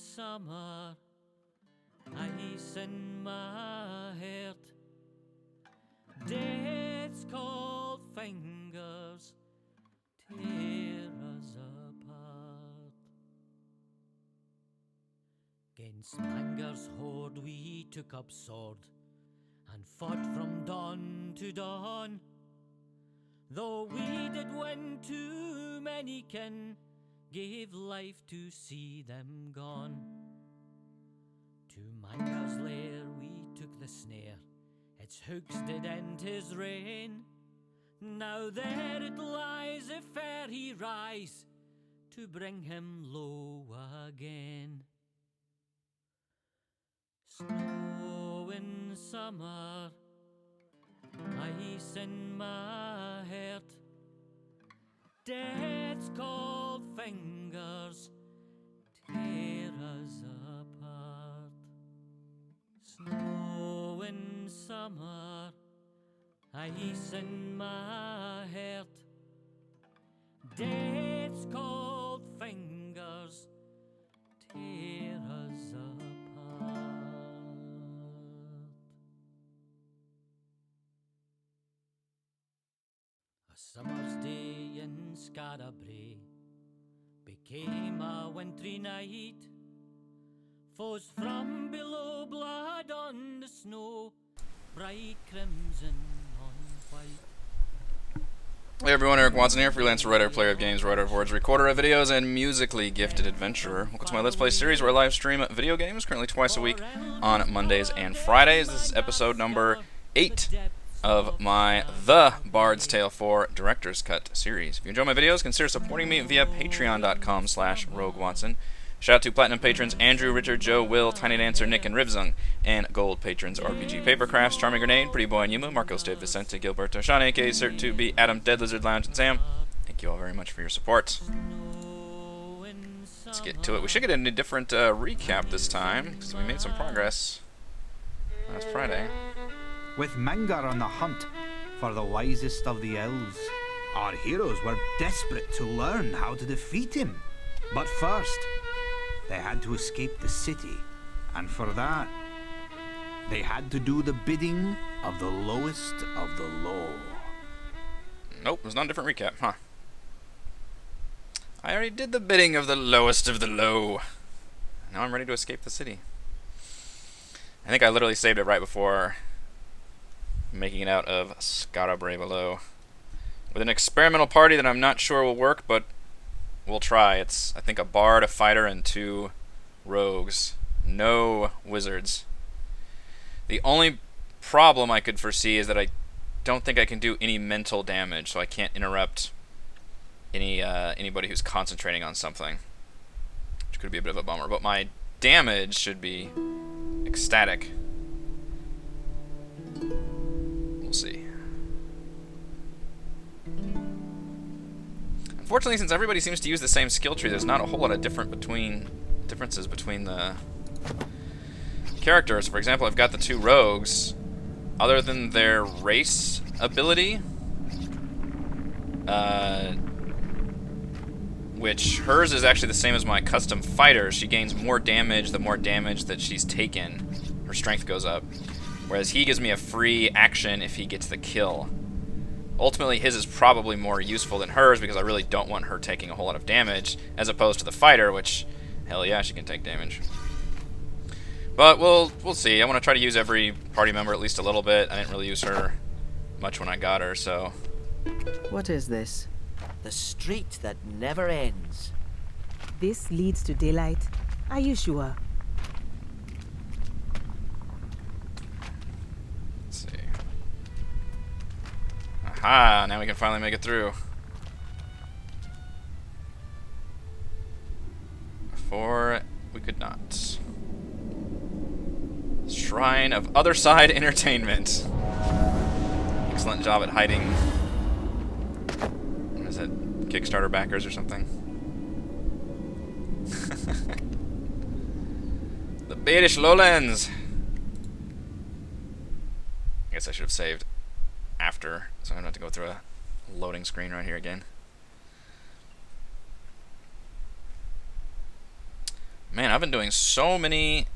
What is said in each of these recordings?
summer, ice in my heart, death's cold fingers tear us apart. 'Gainst Mangar's horde we took up sword and fought from dawn to dawn. Though we did win too many kin, gave life to see them gone. To Mangar's lair we took the snare, its hooks did end his reign. Now there it lies, if e'er he rise, to bring him low again. Snow in summer, ice in my heart, death's cold fingers tear us apart. Snow in summer, ice in my heart, death's cold fingers tear us apart. A summer's day in Scarabray became a wintry night. Foes from below, blood on the snow, bright crimson on white. Hey everyone, Eric Watson here, freelancer, writer, player of games, writer of words, recorder of videos, and musically gifted adventurer. Welcome to my Let's Play series where I live stream video games, currently twice a week on Mondays and Fridays. This is episode number 8 of my The Bard's Tale 4 Director's Cut series. If you enjoy my videos, consider supporting me via patreon.com/RogueWatson. Shout out to Platinum patrons Andrew, Richard, Joe, Will, Tiny Dancer, Nick, and Rivzung, and Gold patrons RPG Papercrafts, Charming Grenade, Pretty Boy and Yuma, Marcos De Vicente, Gilberto, Sean, aka Cert2B, Adam, Dead Lizard Lounge, and Sam. Thank you all very much for your support. Let's get to it. We should get a different recap this time, because we made some progress last Friday. With Mangar on the hunt for the wisest of the elves, our heroes were desperate to learn how to defeat him. But first, they had to escape the city, and for that, they had to do the bidding of the lowest of the low. Nope, there's not a different recap, huh? I already did the bidding of the lowest of the low. Now I'm ready to escape the city. I think I literally saved it right before making it out of Scarabray below. With an experimental party that I'm not sure will work, but we'll try. It's, I think, a bard, a fighter, and 2 rogues. No wizards. The only problem I could foresee is that I don't think I can do any mental damage, so I can't interrupt anybody who's concentrating on something, which could be a bit of a bummer. But my damage should be ecstatic. We'll see. Unfortunately, since everybody seems to use the same skill tree, there's not a whole lot of differences between the characters. For example, I've got the 2 rogues. Other than their race ability, which hers is actually the same as my custom fighter. She gains more damage the more damage that she's taken. Her strength goes up. Whereas he gives me a free action if he gets the kill. Ultimately, his is probably more useful than hers because I really don't want her taking a whole lot of damage, as opposed to the fighter, which, hell yeah, she can take damage. But we'll see. I want to try to use every party member at least a little bit. I didn't really use her much when I got her, so... What is this? The street that never ends. This leads to daylight. Are you sure? Let's see. Aha! Now we can finally make it through. Before, we could not. Shrine of Other Side Entertainment. Excellent job at hiding. What is it? Kickstarter backers or something? The Baelish Lowlands. I guess I should have saved after, so I don't have to go through a loading screen right here again. Man, I've been doing so many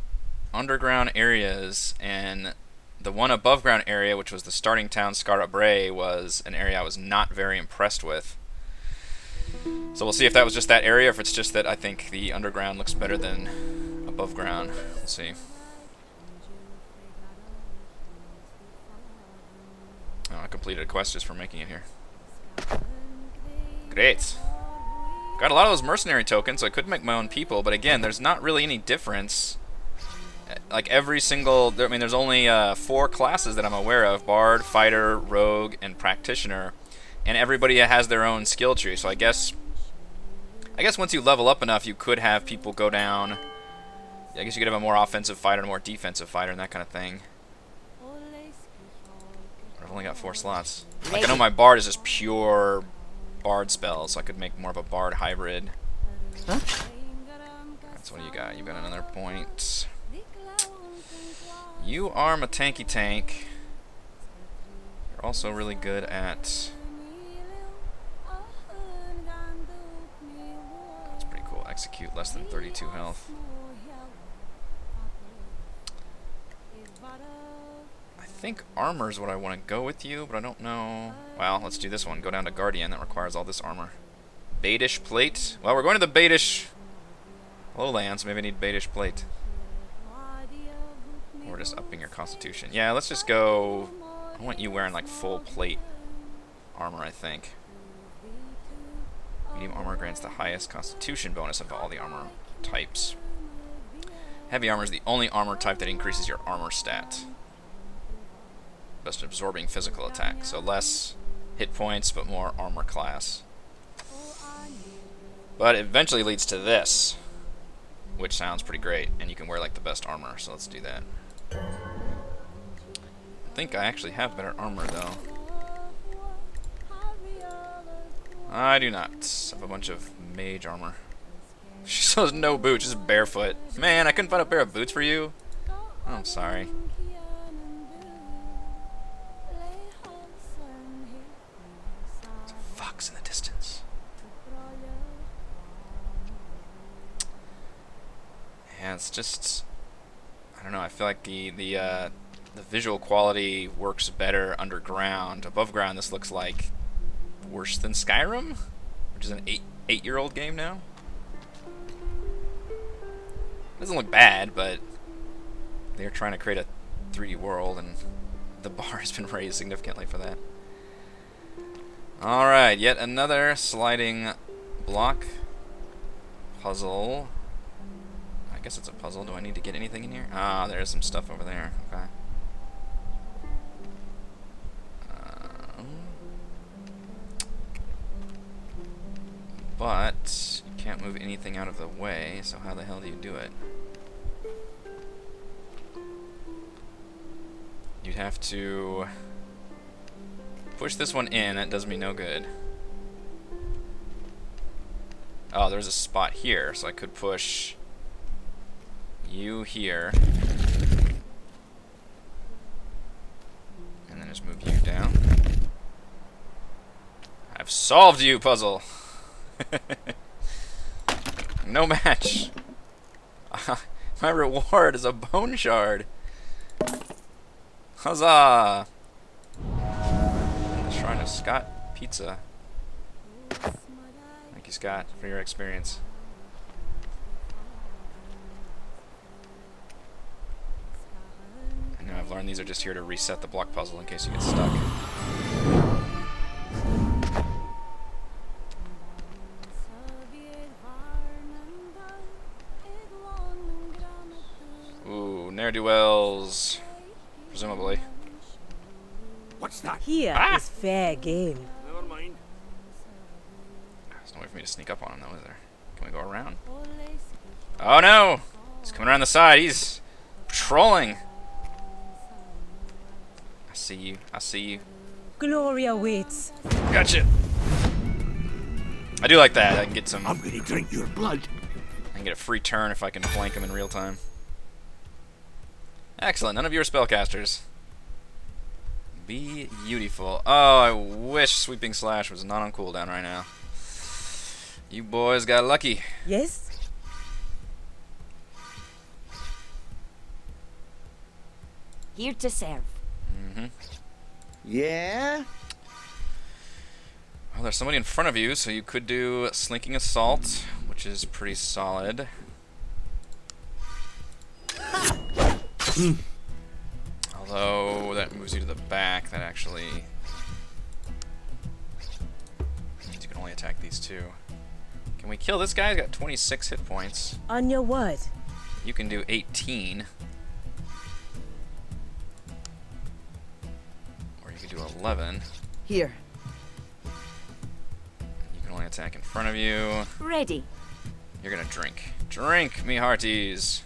underground areas, and the one above ground area, which was the starting town Scarra Bray, was an area I was not very impressed with. So we'll see if that was just that area, or if it's just that I think the underground looks better than above ground. We'll see. Oh, I completed a quest just for making it here. Great. Got a lot of those mercenary tokens, so I could make my own people, but again, there's not really any difference. Like every single, I mean, there's only 4 classes that I'm aware of: Bard, Fighter, Rogue, and Practitioner. And everybody has their own skill tree, so I guess once you level up enough, you could have people go down. I guess you could have a more offensive fighter and a more defensive fighter and that kind of thing. I've only got 4 slots. Like, I know my Bard is just pure Bard spells, so I could make more of a Bard hybrid. Huh? That's what you got. You got another point. You are my tanky tank. You're also really good at... That's pretty cool. Execute less than 32 health. I think armor is what I want to go with you, but I don't know. Well, let's do this one. Go down to Guardian. That requires all this armor. Baitish plate. Well, we're going to the Baitish lowlands. Maybe I need Baitish plate. Or just upping your constitution. Yeah, let's just go... I want you wearing like full plate armor, I think. Medium armor grants the highest constitution bonus of all the armor types. Heavy armor is the only armor type that increases your armor stat. Best absorbing physical attack. So less hit points, but more armor class. But it eventually leads to this, which sounds pretty great, and you can wear like the best armor, so let's do that. I think I actually have better armor, though. I do not. I have a bunch of mage armor. She still has no boots, just barefoot. Man, I couldn't find a pair of boots for you. Oh, I'm sorry. There's a fox in the distance. Yeah, it's just... I don't know, I feel like the visual quality works better underground. Above ground, this looks like worse than Skyrim, which is an eight-year-old game now. Doesn't look bad, but they're trying to create a 3D world, and the bar has been raised significantly for that. Alright, yet another sliding block puzzle. I guess it's a puzzle. Do I need to get anything in here? Ah, there's some stuff over there. Okay. But you can't move anything out of the way, so how the hell do you do it? You'd have to push this one in. That does me no good. Oh, there's a spot here, so I could push you here. And then just move you down. I've solved you, puzzle! No match. My reward is a bone shard. Huzzah! The Shrine of Scott Pizza. Thank you, Scott, for your experience. I know I've learned these are just here to reset the block puzzle in case you get stuck. Ooh, ne'er-do-wells. Presumably. What's that? Here is fair game. Never mind. There's no way for me to sneak up on him, though, is there? Can we go around? Oh no! He's coming around the side. He's patrolling. I see you. I see you. Glory awaits. Gotcha. I do like that. I can get some. I'm gonna drink your blood. I can get a free turn if I can flank him in real time. Excellent. None of you are spellcasters. Beautiful. Oh, I wish Sweeping Slash was not on cooldown right now. You boys got lucky. Yes? Here to serve. Mm-hmm. Yeah? Well, there's somebody in front of you, so you could do Slinking Assault, which is pretty solid. Although, that moves you to the back, that actually means you can only attack these two. Can we kill this guy? He's got 26 hit points. On your word. You can do 18. Or you could do 11. Here. You can only attack in front of you. Ready. You're gonna drink. Drink, me hearties.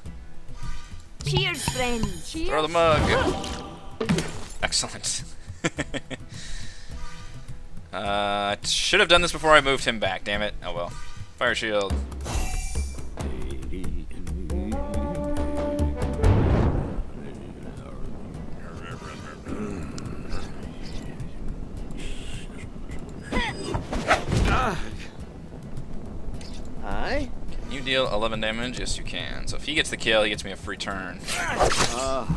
Cheers, friends. Cheers. Throw the mug. Excellent. Should have done this before I moved him back, damn it. Oh well. Fire shield. Aye? Can you deal 11 damage? Yes, you can. So if he gets the kill, he gets me a free turn. Or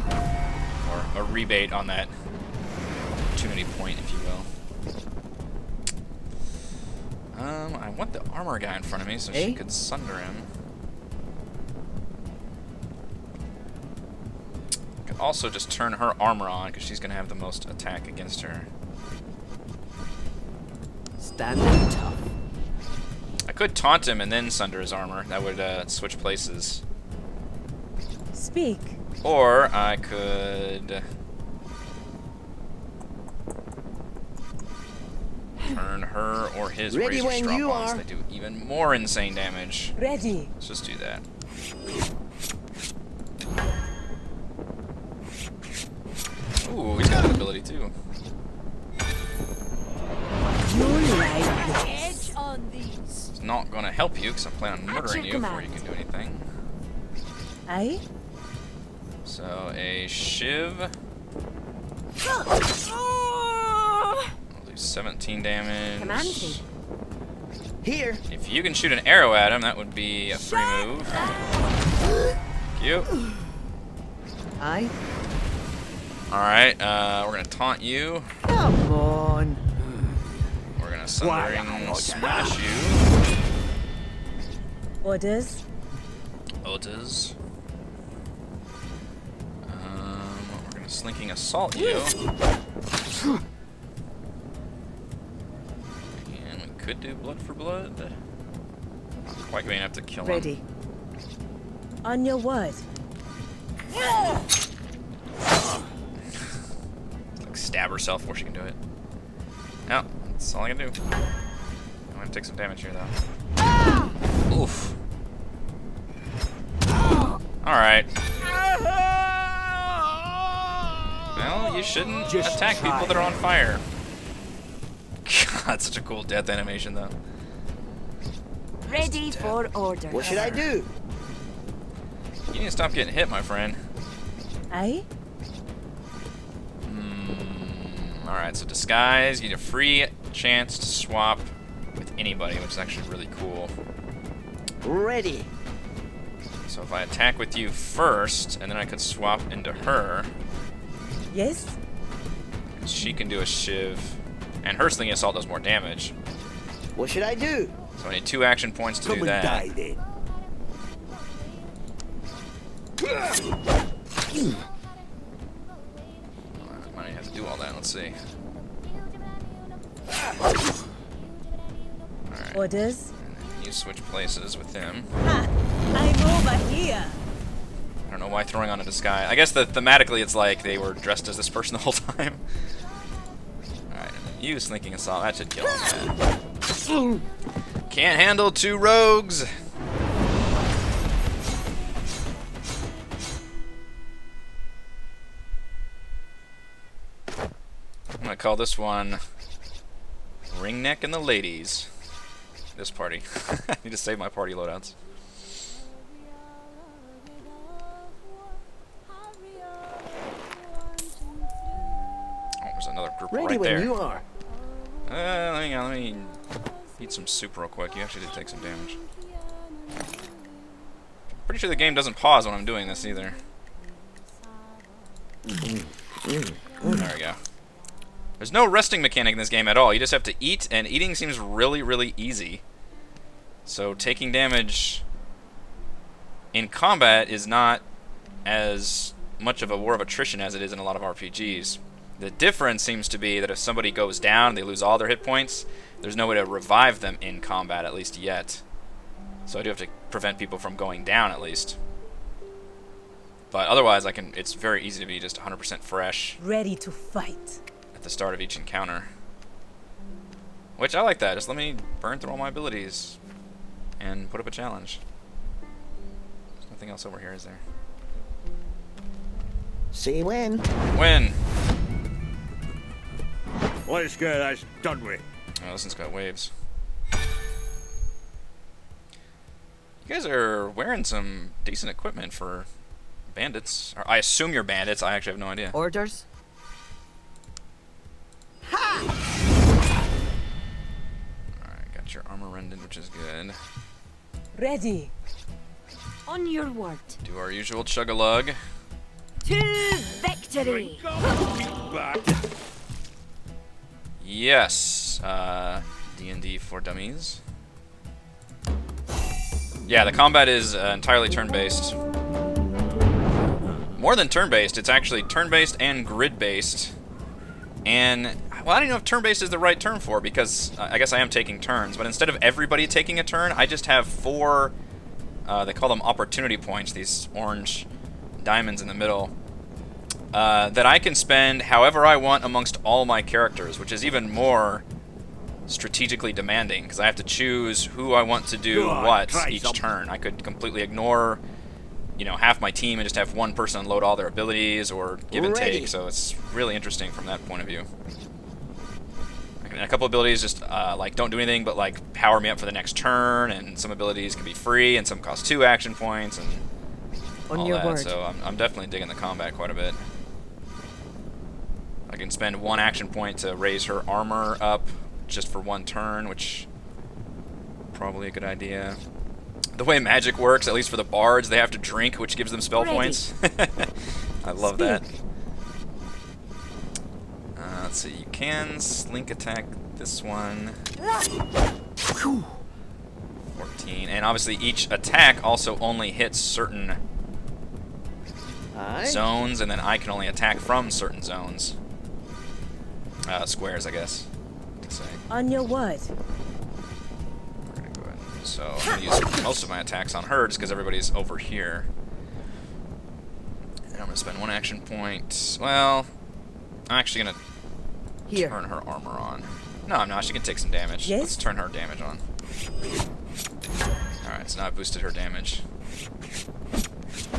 a rebate on that opportunity point, if you will. I want the armor guy in front of me so she could sunder him. I could also just turn her armor on because she's going to have the most attack against her. Standing tough. I could taunt him and then sunder his armor. That would switch places. Speak. Or I could turn her or his Ready razor when strap you on so are. they do even more insane damage. Ready. Let's just do that. Ooh, he's got that ability too. You like Edge on these. It's not gonna help you because I'm planning on murdering your you before you command. can do anything. Aye? So a shiv. I'll do 17 damage. Command me. Here. If you can shoot an arrow at him, that would be a free move. Thank you. Aye? Alright, we're gonna taunt you. Come on. We're gonna sundering smash you. Orders. Otas. We're gonna slinking assault you. And we could do blood for blood. Not quite going to have to kill him. Ready. On your word. Like stab herself before she can do it. No, that's all I can do. I'm gonna take some damage here though. Oof. Alright. Well, you shouldn't attack people that are on fire. God, such a cool death animation though. Ready for order. What should I do? You need to stop getting hit, my friend. Aye? Alright, so disguise, you get a free chance to swap with anybody, which is actually really cool. Ready. So if I attack with you first, and then I could swap into her, Yes? she can do a shiv, and her slinging assault does more damage. What should I do? So I need 2 action points to do that. then. I might have to do all that. Let's see. Alright. Orders. And then you switch places with him. Ha! I'm over here. I don't know why throwing on a disguise. I guess that thematically it's like they were dressed as this person the whole time. Alright, and then you slinking assault. That should kill him. Yeah. Can't handle 2 rogues. I'm gonna call this one Ringneck and the Ladies. This party. I need to save my party loadouts. Oh, there's another group Ready right when there. you are. Hang on, let me eat some soup real quick. You actually did take some damage. Pretty sure the game doesn't pause when I'm doing this either. There we go. There's no resting mechanic in this game at all. You just have to eat, and eating seems really, really easy. So taking damage in combat is not as much of a war of attrition as it is in a lot of RPGs. The difference seems to be that if somebody goes down, they lose all their hit points, there's no way to revive them in combat, at least yet. So I do have to prevent people from going down, at least. But otherwise, it's very easy to be just 100% fresh Ready to fight. at the start of each encounter. Which, I like that. Just let me burn through all my abilities and put up a challenge. There's nothing else over here, is there? See when? Win! Let's get this done with. Oh, this one's got waves. You guys are wearing some decent equipment for bandits. Or I assume you're bandits. I actually have no idea. Orders? Alright, got your armor rendered, which is good. Ready. On your word. Do our usual chug-a-lug. To victory. Yes. D&D for dummies. Yeah, the combat is entirely turn-based. More than turn-based, it's actually turn-based and grid-based. And, well, I don't know if turn-based is the right term for it, because I guess I am taking turns, but instead of everybody taking a turn, I just have 4, they call them opportunity points, these orange diamonds in the middle, that I can spend however I want amongst all my characters, which is even more strategically demanding, because I have to choose who I want to do what each turn. I could completely ignore, you know, half my team and just have one person unload all their abilities, or give and take, so it's really interesting from that point of view. And a couple abilities just, like, don't do anything but, like, power me up for the next turn, and some abilities can be free, and some cost 2 action points, and all your that, word. so I'm definitely digging the combat quite a bit. I can spend 1 action point to raise her armor up just for 1 turn, which probably a good idea. The way magic works, at least for the bards, they have to drink, which gives them spell points. I love that. Let's see, you can slink attack this one. 14, and obviously each attack also only hits certain zones, and then I can only attack from certain zones. Squares, I guess, to say. On your word. We're gonna go ahead. So I'm gonna use most of my attacks on her just because everybody's over here. And I'm gonna spend 1 action point. Well, I'm actually gonna turn her armor on. No, I'm not. She can take some damage. Yes? Let's turn her damage on. Alright, so now I've boosted her damage.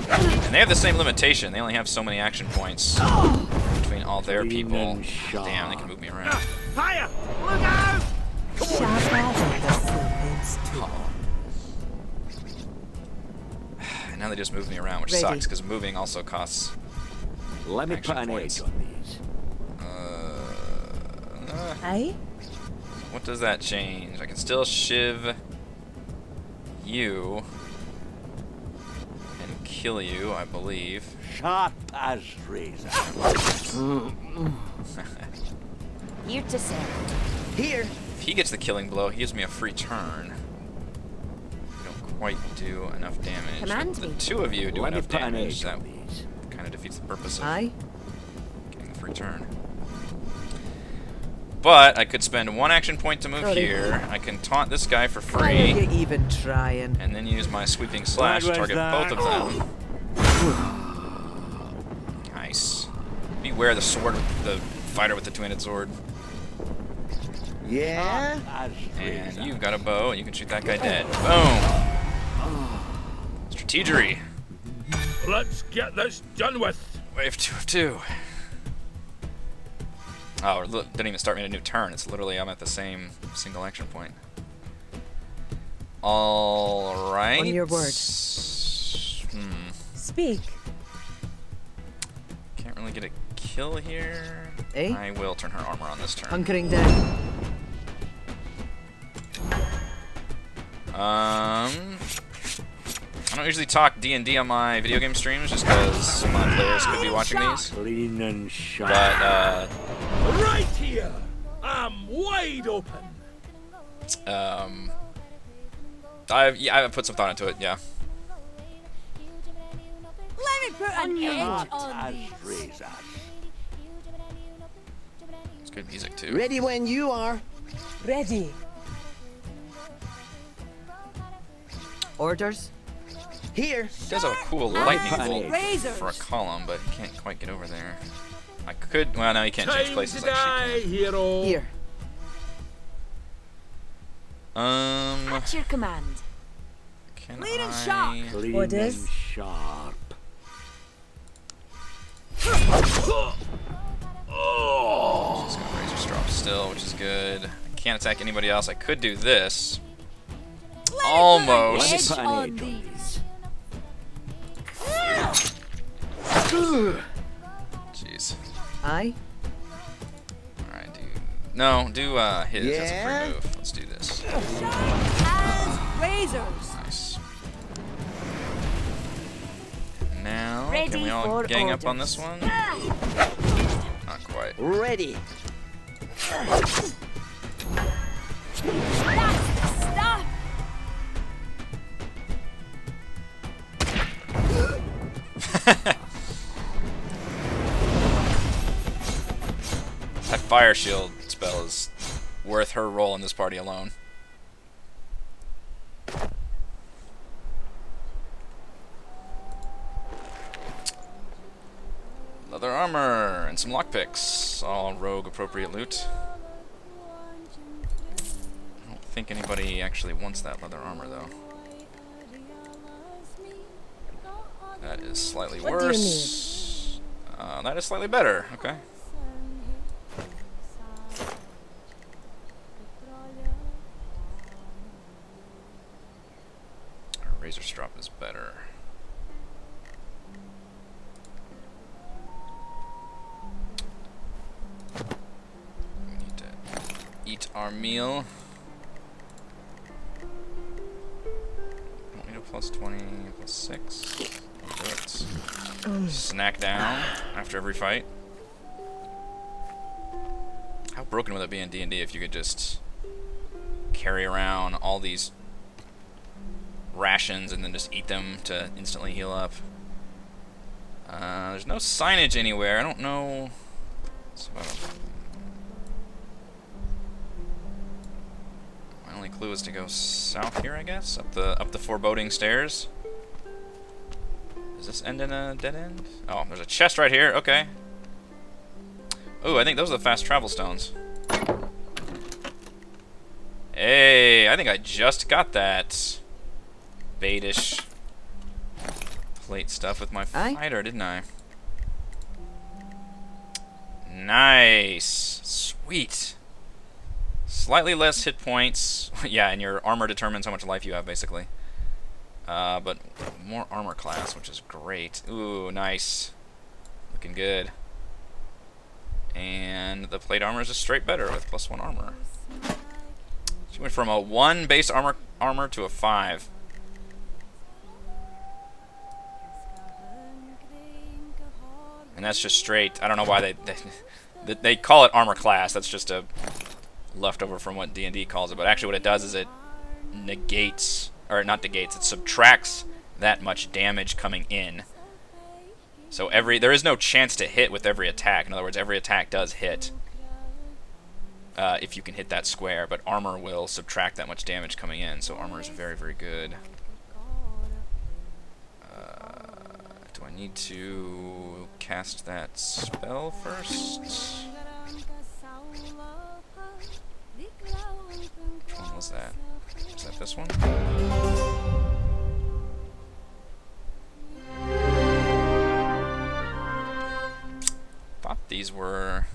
And they have the same limitation. They only have so many action points between all their people. Damn, they can move me around. Fire! Look out! Sharper than the serpent's tooth. And now they just move me around, which Ready. sucks, because moving also costs Let me action put an points. edge on these. Aye? What does that change? I can still shiv you and kill you, I believe. Sharp as razor. Here to serve. Here. If he gets the killing blow, he gives me a free turn. You don't quite do enough damage. Command If the me. 2 of you do Let me enough put an damage, edge that on these. kind of defeats the purpose of Aye. getting the free turn. But I could spend 1 action point to move Sorry. here. I can taunt this guy for Why are you free, even trying? and then use my sweeping slash to was target that? both of them. Nice. Beware the sword, the fighter with the two-handed sword. Yeah. As And razor. you've got a bow, and you can shoot that guy dead. Boom! Strategery. Let's get this done with. Wave 2 of 2. Oh, it didn't even start me a new turn. It's literally, I'm at the same single action point. Alright. On your word. Speak. Can't really get a kill here. Eh? I will turn her armor on this turn. Hunkering down. I don't usually talk D&D on my video game streams just because some of my players could be watching these. Clean and sharp. But, Right here! I'm wide open! I've put some thought into it, yeah. Let me put an edge on As these. razors. It's good music, too. Ready when you are. Ready. Orders? Here. He does have a cool lightning bolt Razors. for a column, but he can't quite get over there. I could... Well, no, he can't change Time places to like die, she hero. Here. can. At your command. Can Clean and I... sharp. Clean Orders. and sharp. She's got razor strop still, which is good. I can't attack anybody else. I could do this. Almost. Edge Let me on put an edge these. Jeez. Aye. Alright, No, do his. That's a Yeah? free move. Let's do this. As razors. Nice. Now, Ready can we all for gang up on orders. this one? Not quite. Ready. That's the stuff. That fire shield spell is worth her role in this party alone. Leather armor and some lockpicks. All rogue appropriate loot. I don't think anybody actually wants that leather armor though. That is slightly What do you worse. That is slightly better. Okay. Razor strop is better. We need to eat our meal. Don't need a plus 20, plus 6. Do it. Snack down after every fight. How broken would that be in D&D if you could just carry around all these rations and then just eat them to instantly heal up? There's no signage anywhere. I don't know. So my only clue is to go south here, I guess, up the foreboding stairs. Does this end in a dead end? Oh, there's a chest right here. Okay. Ooh, I think those are the fast travel stones. Hey, I think I just got that baitish plate stuff with my Aye. fighter, didn't I? Nice. Sweet. Slightly less hit points. Yeah, and your armor determines how much life you have, basically. But more armor class, which is great. Ooh, nice. Looking good. And the plate armor is just straight better with +1 armor. She went from a 1 base armor to a 5. And that's just straight. I don't know why they call it armor class. That's just a leftover from what D&D calls it. But actually what it does is it negates, or not negates, it subtracts that much damage coming in. So there is no chance to hit with every attack. In other words, every attack does hit if you can hit that square, but armor will subtract that much damage coming in. So armor is very, very good. Do I need to cast that spell first? Which one was that? Was that this one? Thought these were.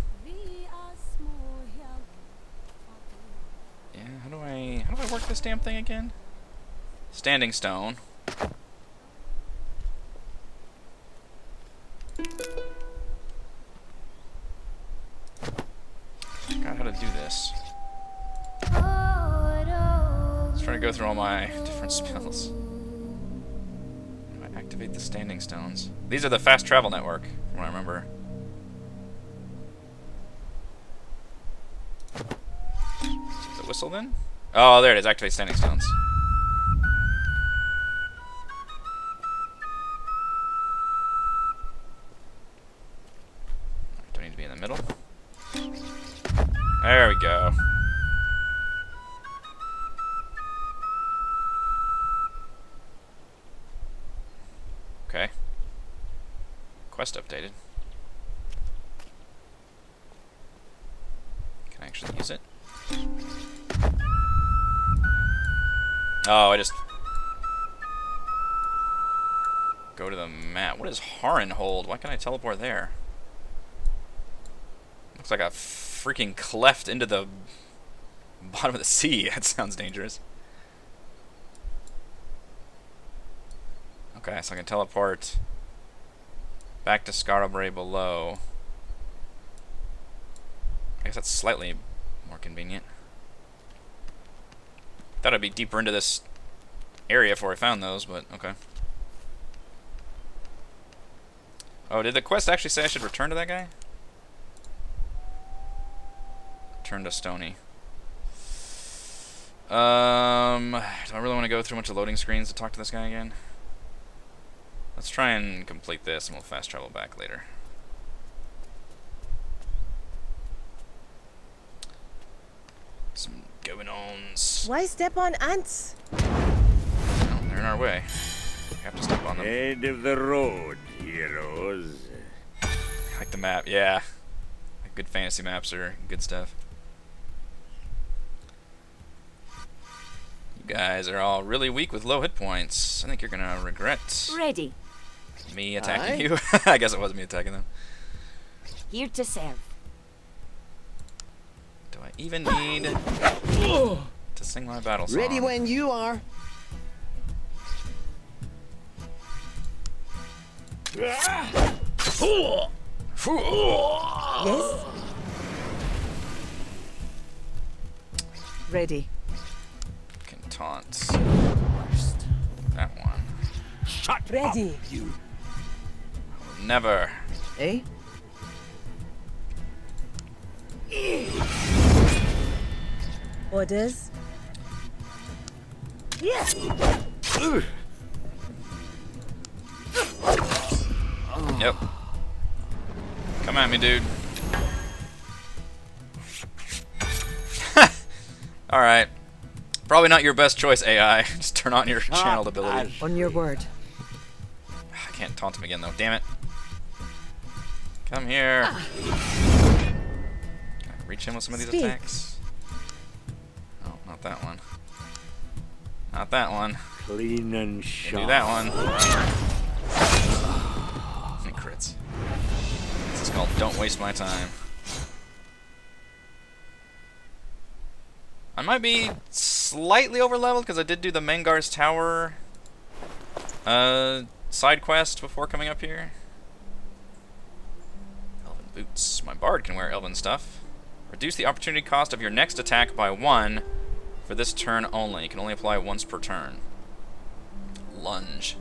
Yeah, how do I work this damn thing again? Standing stone. Forgot how to do this. Let's try to go through all my different spells. Activate the standing stones. These are the fast travel network, from what I remember. Is the whistle then? Oh, there it is. Activate standing stones. Do I need to be in the middle? There we go. Okay. Quest updated. Can I actually use it? Oh, I just go to the map. What is Harrenhold? Why can't I teleport there? Looks like a freaking cleft into the bottom of the sea. That sounds dangerous. Okay, so I can teleport back to Skara below. I guess that's slightly more convenient. Thought I'd be deeper into this area before I found those, but okay. Oh, did the quest actually say I should return to that guy? Return to Stony. Do I really want to go through a bunch of loading screens to talk to this guy again? Let's try and complete this, and we'll fast travel back later. Some going-ons. Why step on ants? Well, they're in our way. We have to step on them. Head of the road, heroes. I like the map, yeah. Good fantasy maps are good stuff. You guys are all really weak with low hit points. I think you're gonna regret Ready. me attacking Aye. you. I guess it was me attacking them. Here to serve. Do I even need to sing my battle song? Ready when you are. Yes? Ready. Can taunt. That one. Ready. Never. Eh? Orders. Yep. Come at me, dude. Alright. Probably not your best choice, AI. Just turn on your channeled ability. On your word. I can't taunt him again, though. Damn it. Come here. Can I reach him with some of these Speak. attacks? Oh, not that one. Not that one. Clean and Do sharp. that one. And crits. This is called Don't Waste My Time. I might be slightly over-leveled because I did do the Mengar's Tower side quest before coming up here. Elven boots. My bard can wear elven stuff. Reduce the opportunity cost of your next attack by 1 for this turn only. You can only apply once per turn. Lunge.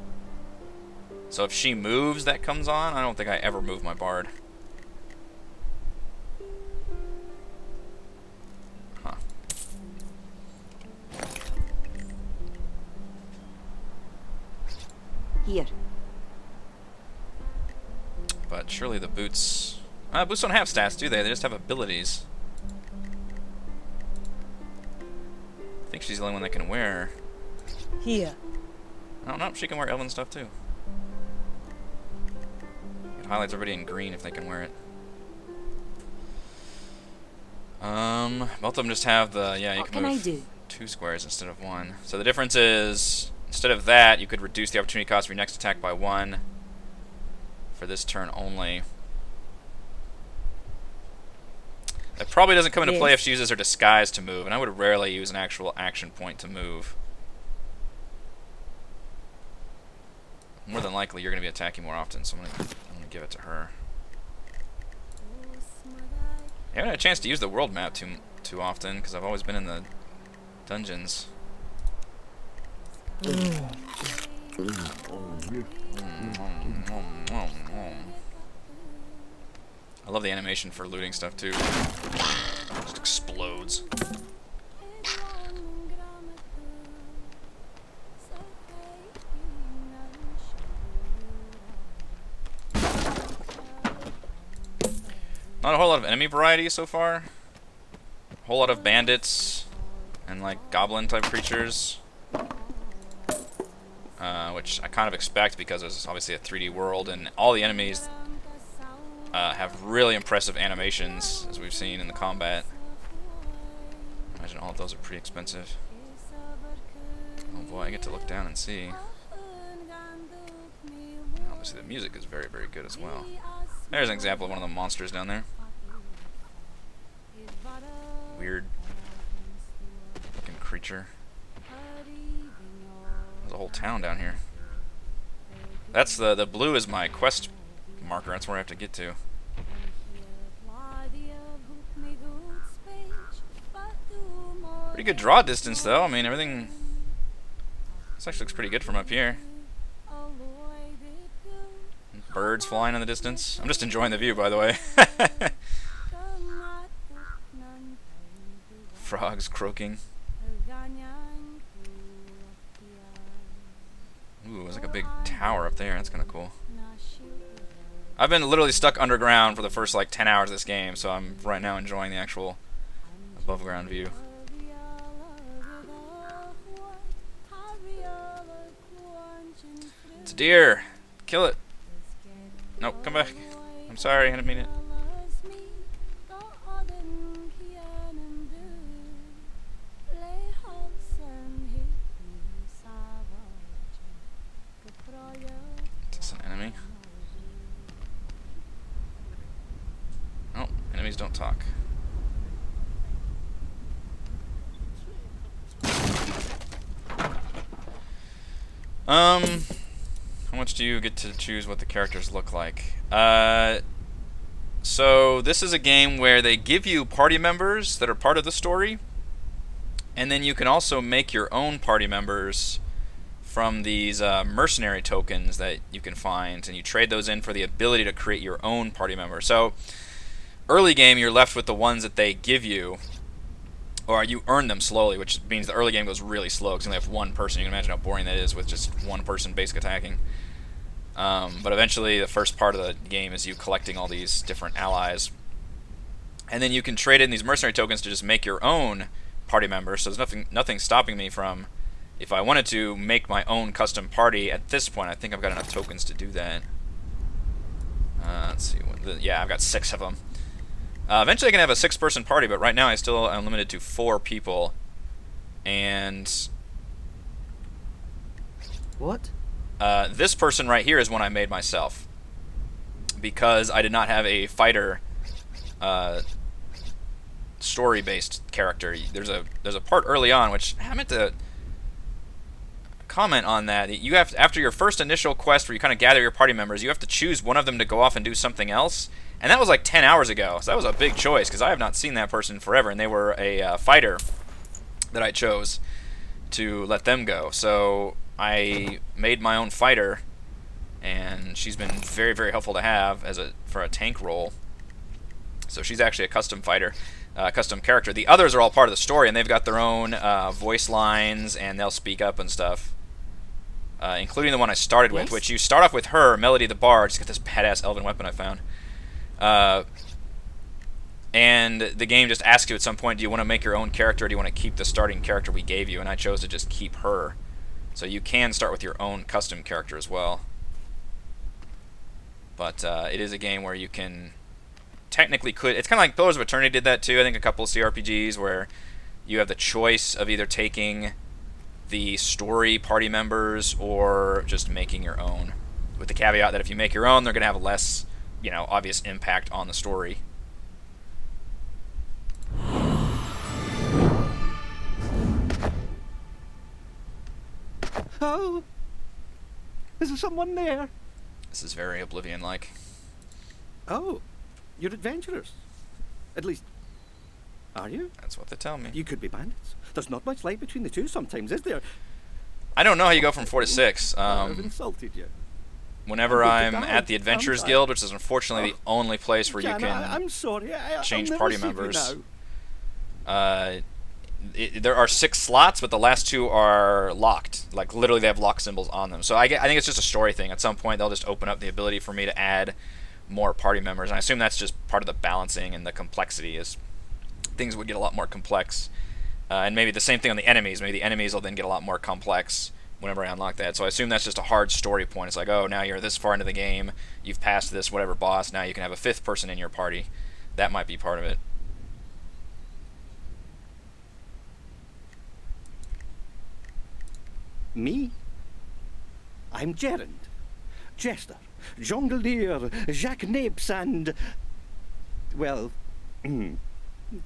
So if she moves, that comes on? I don't think I ever move my bard. Huh. Here. But surely the boots... boots don't have stats, do they? They just have abilities. I think she's the only one that can wear... Here. Oh, no, she can wear elven stuff too. It highlights everybody in green if they can wear it. Both of them just have the... Yeah, you What can can I move do? 2 squares instead of 1. So the difference is, instead of that, you could reduce the opportunity cost of your next attack by 1 for this turn only. That probably doesn't come into play if she uses her disguise to move, and I would rarely use an actual action point to move. More than likely, you're going to be attacking more often, so I'm going to give it to her. I haven't had a chance to use the world map too often, because I've always been in the dungeons. I love the animation for looting stuff too. Just explodes. Not a whole lot of enemy variety so far. A whole lot of bandits and like goblin type creatures. Which I kind of expect because it's obviously a 3D world and all the enemies have really impressive animations, as we've seen in the combat. I imagine all of those are pretty expensive. Oh boy, I get to look down and see. Obviously the music is very, very good as well. There's an example of one of the monsters down there. Weird looking creature. There's a whole town down here. That's the blue is my quest marker. That's where I have to get to. Pretty good draw distance though. I mean everything. This actually looks pretty good from up here. Birds flying in the distance. I'm just enjoying the view, by the way. Frogs croaking. Ooh, there's like a big tower up there. That's kind of cool. I've been literally stuck underground for the first like 10 hours of this game, so I'm right now enjoying the actual above ground view. It's a deer. Kill it. Nope, come back. I'm sorry, I didn't mean it. Is this an enemy? Oh, enemies don't talk. How much do you get to choose what the characters look like? So this is a game where they give you party members that are part of the story, and then you can also make your own party members from these mercenary tokens that you can find, and you trade those in for the ability to create your own party member. So early game, you're left with the ones that they give you, or you earn them slowly, which means the early game goes really slow because you only have one person. You can imagine how boring that is with just one person basic attacking. But eventually, the first part of the game is you collecting all these different allies, and then you can trade in these mercenary tokens to just make your own party members. So there's nothing stopping me from, if I wanted to, make my own custom party. At this point, I think I've got enough tokens to do that. Let's see. Yeah, I've got 6 of them. Eventually I can have a 6-person party, but right now I still am limited to 4 people. And What? this person right here is one I made myself, because I did not have a fighter story-based character. There's a part early on which I meant to comment on that. You have to, after your first initial quest where you kind of gather your party members, you have to choose one of them to go off and do something else. And that was like 10 hours ago, so that was a big choice because I have not seen that person forever, and they were a fighter that I chose to let them go. So I made my own fighter, and she's been very, very helpful to have as for a tank role. So she's actually a custom fighter, custom character. The others are all part of the story, and they've got their own voice lines, and they'll speak up and stuff. Including the one I started with, which you start off with her, Melody the Bard. She's got this badass elven weapon I found. And the game just asks you at some point, do you want to make your own character, or do you want to keep the starting character we gave you? And I chose to just keep her. So you can start with your own custom character as well. But it is a game where you can technically it's kind of like Pillars of Eternity did that too. I think a couple of CRPGs where you have the choice of either taking the story party members or just making your own, with the caveat that if you make your own, they're going to have less, obvious impact on the story. Oh, is there someone there? This is very Oblivion-like. Oh, you're adventurers. At least, are you? That's what they tell me. You could be bandits. There's not much light between the two sometimes, is there? I don't know how you go from 4 to 6. I've insulted you. whenever I'm going I'm to at die, the Adventurers aren't I? Guild, which is unfortunately the only place where you Jana, can I'm sorry. change I'll never party save you members. now. There are 6 slots, but the last 2 are locked. Like, literally, they have lock symbols on them. So I think it's just a story thing. At some point, they'll just open up the ability for me to add more party members. And I assume that's just part of the balancing and the complexity, is things would get a lot more complex. And maybe the same thing on the enemies. Maybe the enemies will then get a lot more complex whenever I unlock that. So I assume that's just a hard story point. It's like, oh, now you're this far into the game, you've passed this whatever boss, now you can have a 5th person in your party. That might be part of it. Me? I'm Gerund, Jester, Jongleur, Jackanapes, and... well,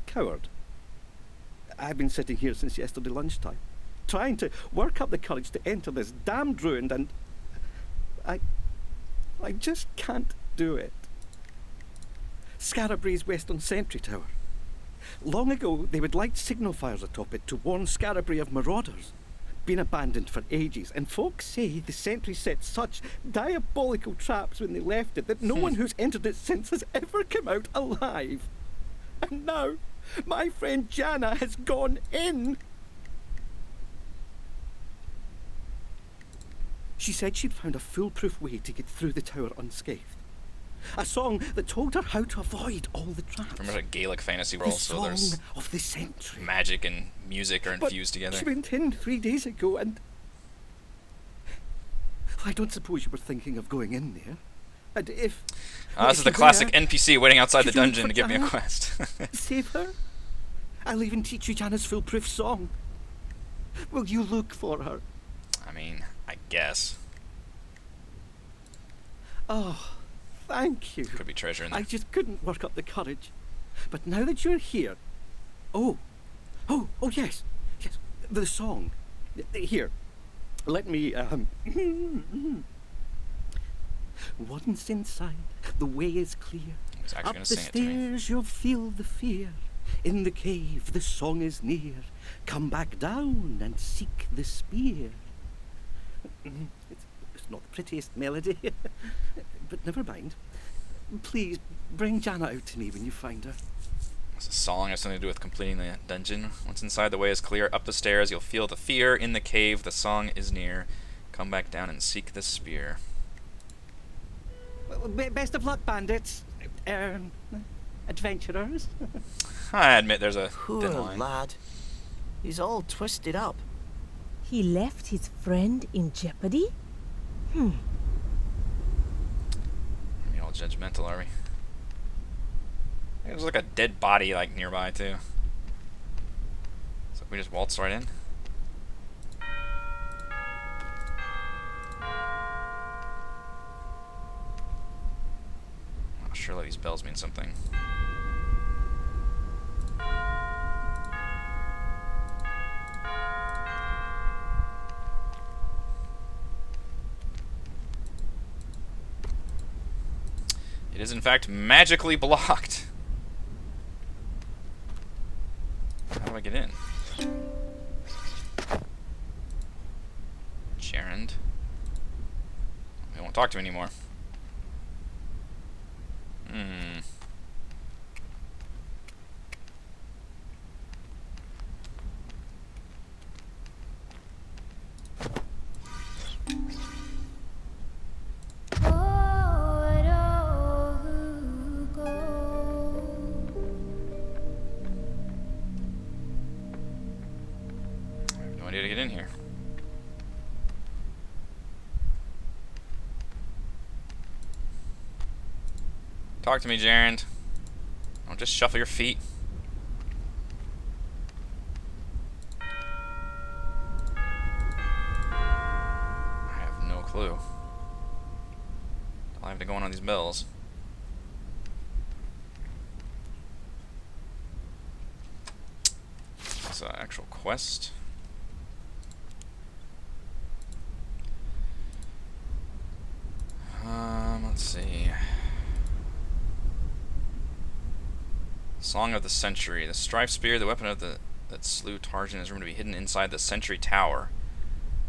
coward. I've been sitting here since yesterday lunchtime, trying to work up the courage to enter this damned ruin, and I just can't do it. Scarabree's Western Sentry Tower. Long ago, they would light signal fires atop it to warn Scarabree of marauders. Been abandoned for ages, and folks say the sentry set such diabolical traps when they left it that no one who's entered it since has ever come out alive. And now, my friend Jana has gone in. She said she'd found a foolproof way to get through the tower unscathed. A song that told her how to avoid all the traps. Remember a Gaelic fantasy The world, so there's song of the century. magic and music are But infused together. she went in 3 days ago, and I don't suppose you were thinking of going in there. And if This is if the you classic were, NPC waiting outside the could you look dungeon for to give me a Jana? quest. Save her. I'll even teach you Jana's foolproof song. Will you look for her? I mean, I guess. Oh, thank you. Could be treasure in there. I just couldn't work up the courage. But now that you're here... Oh, yes. Yes, the song. Here, let me, Once inside, the way is clear. He's actually Up going the to sing it to me. stairs, you'll feel the fear. In the cave, the song is near. Come back down and seek the spear. It's not the prettiest melody, but never mind. Please, bring Jana out to me when you find her. It's a song has something to do with completing the dungeon. Once inside, the way is clear. Up the stairs, you'll feel the fear. In the cave, the song is near. Come back down and seek the spear. Well, best of luck, bandits. Adventurers. I admit there's a Poor thin line. lad. He's all twisted up. He left his friend in jeopardy? We're all judgmental, are we? There's like a dead body like nearby too. So we just waltz right in. Oh, surely these bells mean something. It is in fact magically blocked. How do I get in? Gerund. They won't talk to me anymore. I have no idea to get in here. Talk to me, Gerund. Don't just shuffle your feet. I have no clue. I'll have to go on these bells. It's an actual quest. Let's see. Song of the Century. The Strife Spear, the weapon of that slew Tarjan, is rumored to be hidden inside the Sentry Tower.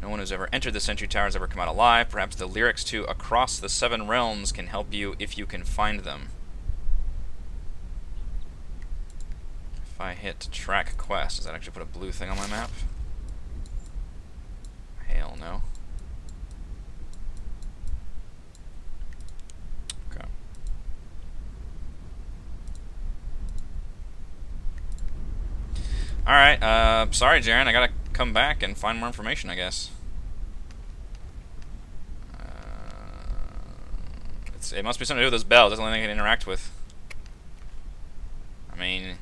No one who's ever entered the Sentry Tower has ever come out alive. Perhaps the lyrics to Across the Seven Realms can help you if you can find them. If I hit track quest, does that actually put a blue thing on my map? Hell no. Okay. Alright, sorry Jaren, I gotta come back and find more information, I guess. It must be something to do with those bells. That's the only thing I can interact with. I mean,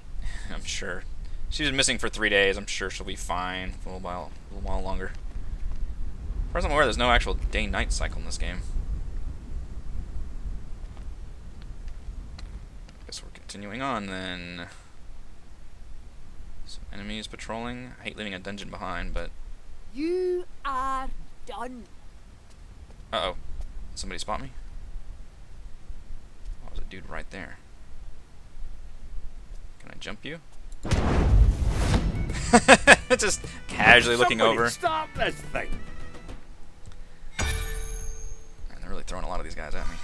I'm sure. She's been missing for 3 days. I'm sure she'll be fine for a little while longer. As far as I'm aware, there's no actual day-night cycle in this game. Guess we're continuing on then. Some enemies patrolling. I hate leaving a dungeon behind, but... You are done. Uh-oh. Did somebody spot me? Oh, there's a dude right there. Can I jump you? Just casually looking over. Stop this thing! Man, they're really throwing a lot of these guys at me.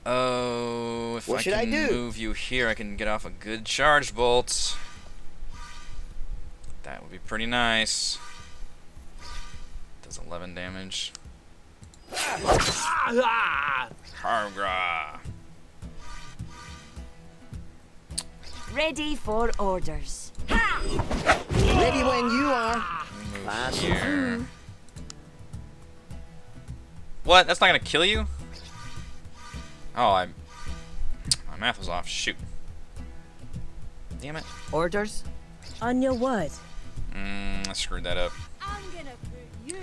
Oh, if What should I can do? move you here, I can get off a good charge bolt. That would be pretty nice. Does 11 damage. Kargra. Ready for orders. Ready when you are. Move Pass here. What? That's not gonna kill you? Oh, my math was off. Shoot. Damn it. Orders? On your word. I screwed that up. I'm gonna put you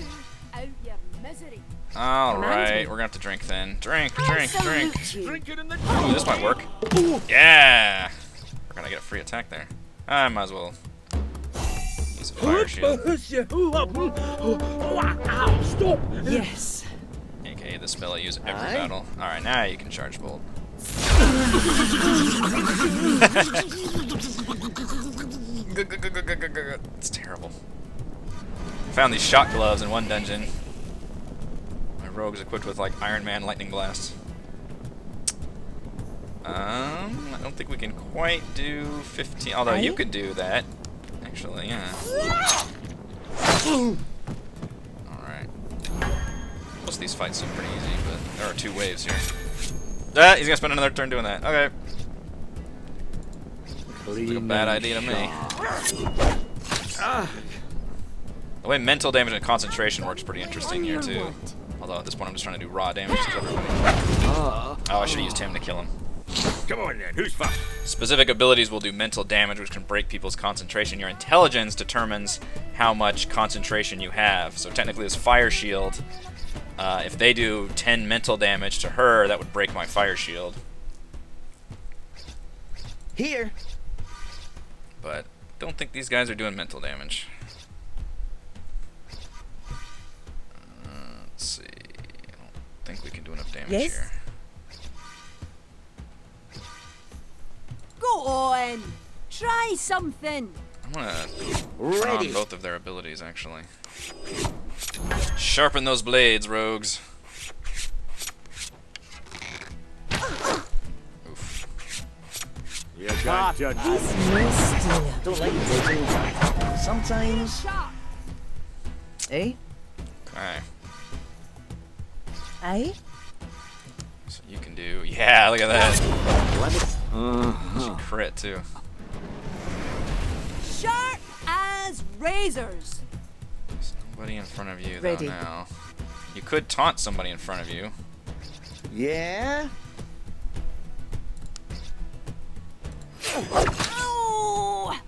out your misery. Alright, me. we're gonna have to drink then. Drink, drink, drink. Salute you. Ooh, this might work. Yeah! We're gonna get a free attack there. I might as well use a fire shield. Yes. AKA the spell I use every battle. Alright, now you can charge bolt. It's terrible. I found these shot gloves in one dungeon. My rogue's equipped with like Iron Man lightning blast. I don't think we can quite do 15, although you could do that. Actually, yeah. Alright. Most of these fights seem pretty easy, but there are 2 waves here. Ah, he's gonna spend another turn doing that. Okay. Looks like a bad idea to me. The way mental damage and concentration works pretty interesting here too. Although at this point I'm just trying to do raw damage to everybody. Oh, I should have used him to kill him. Come on then, who's fast? Specific abilities will do mental damage, which can break people's concentration. Your intelligence determines how much concentration you have. So technically this fire shield, if they do 10 mental damage to her, that would break my fire shield. Here. But don't think these guys are doing mental damage. Let's see. I don't think we can do enough damage Yes? here. Go on. Try something. I'm gonna turn on both of their abilities, actually. Sharpen those blades, rogues. Oof. You can't judge me. Don't like taking sometimes. Eh? Okay. Aye? So you can do... Yeah, look at that. Uh-huh. She crit, too. Sharp as razors. There's nobody in front of you, though, Ready. now. You could taunt somebody in front of you. Yeah? Oh!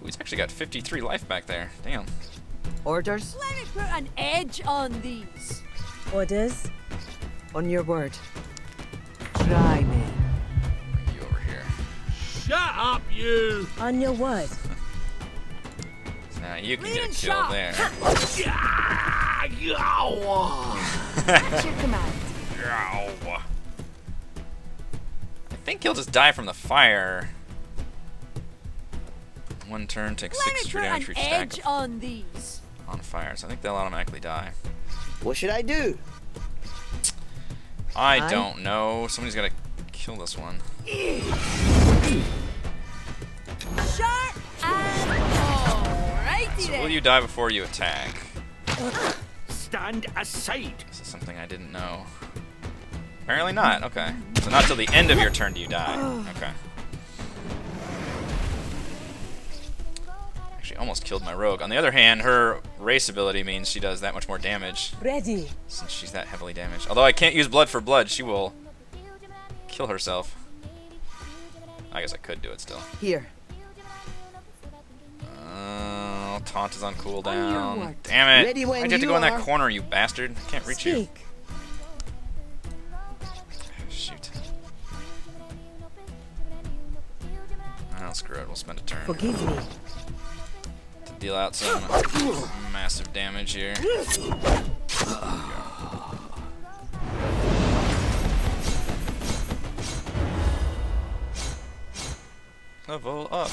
Ooh, he's actually got 53 life back there. Damn. Orders? Let me put an edge on these. Orders? On your word. Try me. Bring you over here. Shut up, you! On your word. Now you can Lead get a and kill shot. there. That's your command. Ow. I think he'll just die from the fire. One turn takes Let 6 me true put damage an for each stack edge on these. on fire, so I think they'll automatically die. What should I do? I don't know. Somebody's gotta kill this one. Shot and alrighty So then. will you die before you attack? Stand aside. This is something I didn't know. Apparently not. Okay. So not till the end of your turn do you die. Okay. Actually, almost killed my rogue. On the other hand, her race ability means she does that much more damage Ready. since she's that heavily damaged. Although I can't use blood for blood, she will kill herself. I guess I could do it still. Here. Taunt is on your cooldown. word. Damn it! Ready when Why'd you have to you go in that are. corner, you bastard? I can't reach you. Speak. Shoot. Oh, screw it. We'll spend a turn Forgive me. to deal out some massive damage here. Level up.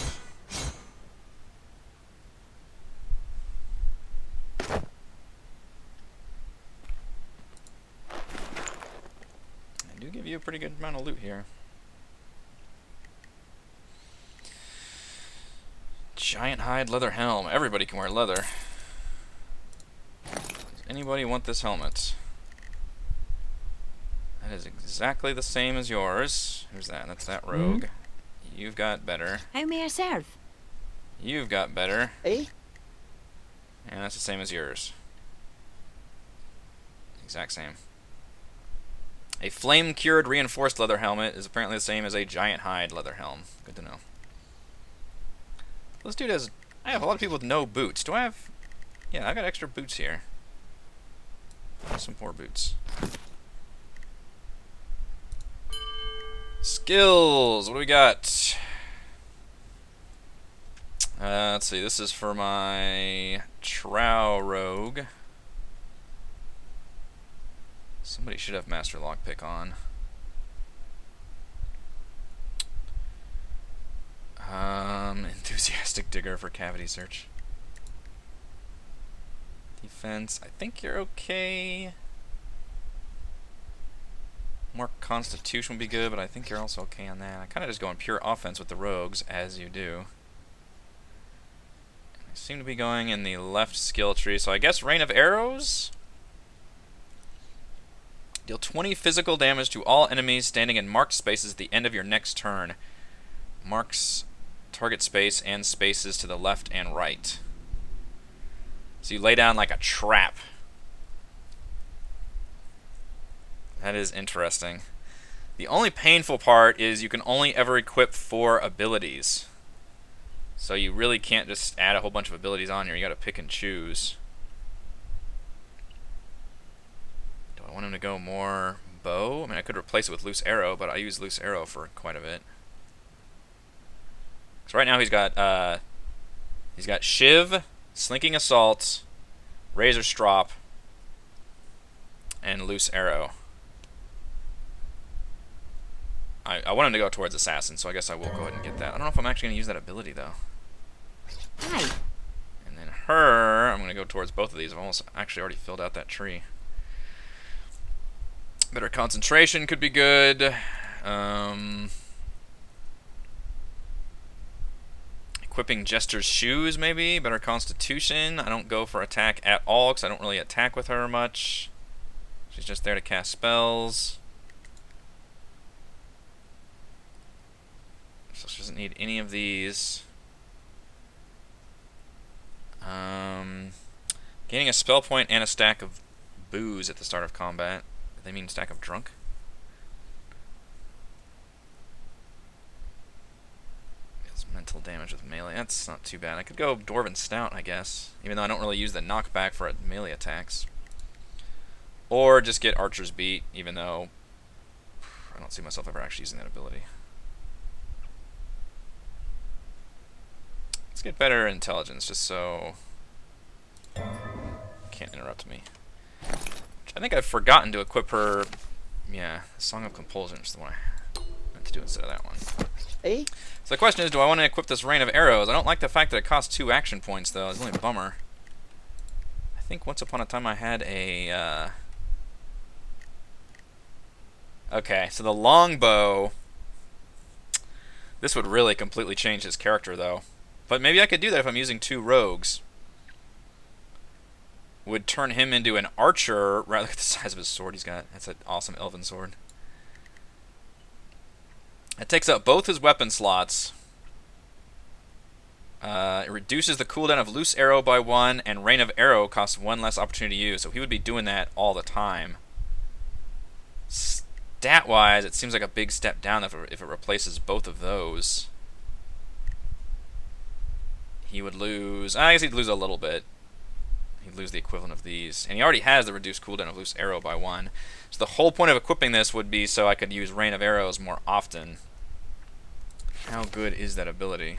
I do give you a pretty good amount of loot here. Giant hide leather helm. Everybody can wear leather. Does anybody want this helmet? That is exactly the same as yours. Who's that? That's that rogue. You've got better. How may I serve? You've got better. Eh? And that's the same as yours. Exact same. A flame-cured reinforced leather helmet is apparently the same as a giant hide leather helm. Good to know. This dude has... I have a lot of people with no boots. Do I have... Yeah, I got extra boots here. Some more boots. Skills! What do we got? Let's see. This is for my Trow Rogue. Somebody should have Master Lockpick on. Enthusiastic Digger for cavity search. Defense, I think you're okay. More Constitution would be good, but I think you're also okay on that. I kind of just go on pure offense with the rogues, as you do. I seem to be going in the left skill tree, so I guess Rain of Arrows? Deal 20 physical damage to all enemies standing in marked spaces at the end of your next turn. Marks target space and spaces to the left and right. So you lay down like a trap. That is interesting. The only painful part is you can only ever equip 4 abilities. So you really can't just add a whole bunch of abilities on here. You gotta pick and choose. Do I want him to go more bow? I mean, I could replace it with loose arrow, but I use loose arrow for quite a bit. So right now he's got Shiv, Slinking Assault, Razor Strop, and Loose Arrow. I want him to go towards Assassin, so I guess I will go ahead and get that. I don't know if I'm actually going to use that ability, though. Hi. And then her, I'm going to go towards both of these. I've almost actually already filled out that tree. Better concentration could be good. Equipping Jester's Shoes, maybe. Better Constitution. I don't go for attack at all, because I don't really attack with her much. She's just there to cast spells. So she doesn't need any of these. Gaining a spell point and a stack of booze at the start of combat. Do they mean stack of drunk? Deals mental damage with melee. That's not too bad. I could go Dwarven Stout, I guess. Even though I don't really use the knockback for melee attacks. Or just get Archer's Beat, even though I don't see myself ever actually using that ability. Let's get better intelligence, just so can't interrupt me. I think I've forgotten to equip her. Yeah, Song of Compulsion is the one I to do instead of that one. Eh? So the question is, do I want to equip this Rain of Arrows? I don't like the fact that it costs 2 action points, though. It's really a bummer. I think once upon a time I had a... Okay, so the longbow... This would really completely change his character, though. But maybe I could do that if I'm using 2 rogues. Would turn him into an archer. Right, look at the size of his sword he's got. That's an awesome elven sword. It takes up both his weapon slots. It reduces the cooldown of Loose Arrow by 1, and Rain of Arrow costs 1 less opportunity to use. So he would be doing that all the time. Stat-wise, it seems like a big step down if it replaces both of those. He would lose... I guess he'd lose a little bit. He'd lose the equivalent of these. And he already has the reduced cooldown of Loose Arrow by 1. So the whole point of equipping this would be so I could use Rain of Arrows more often. How good is that ability?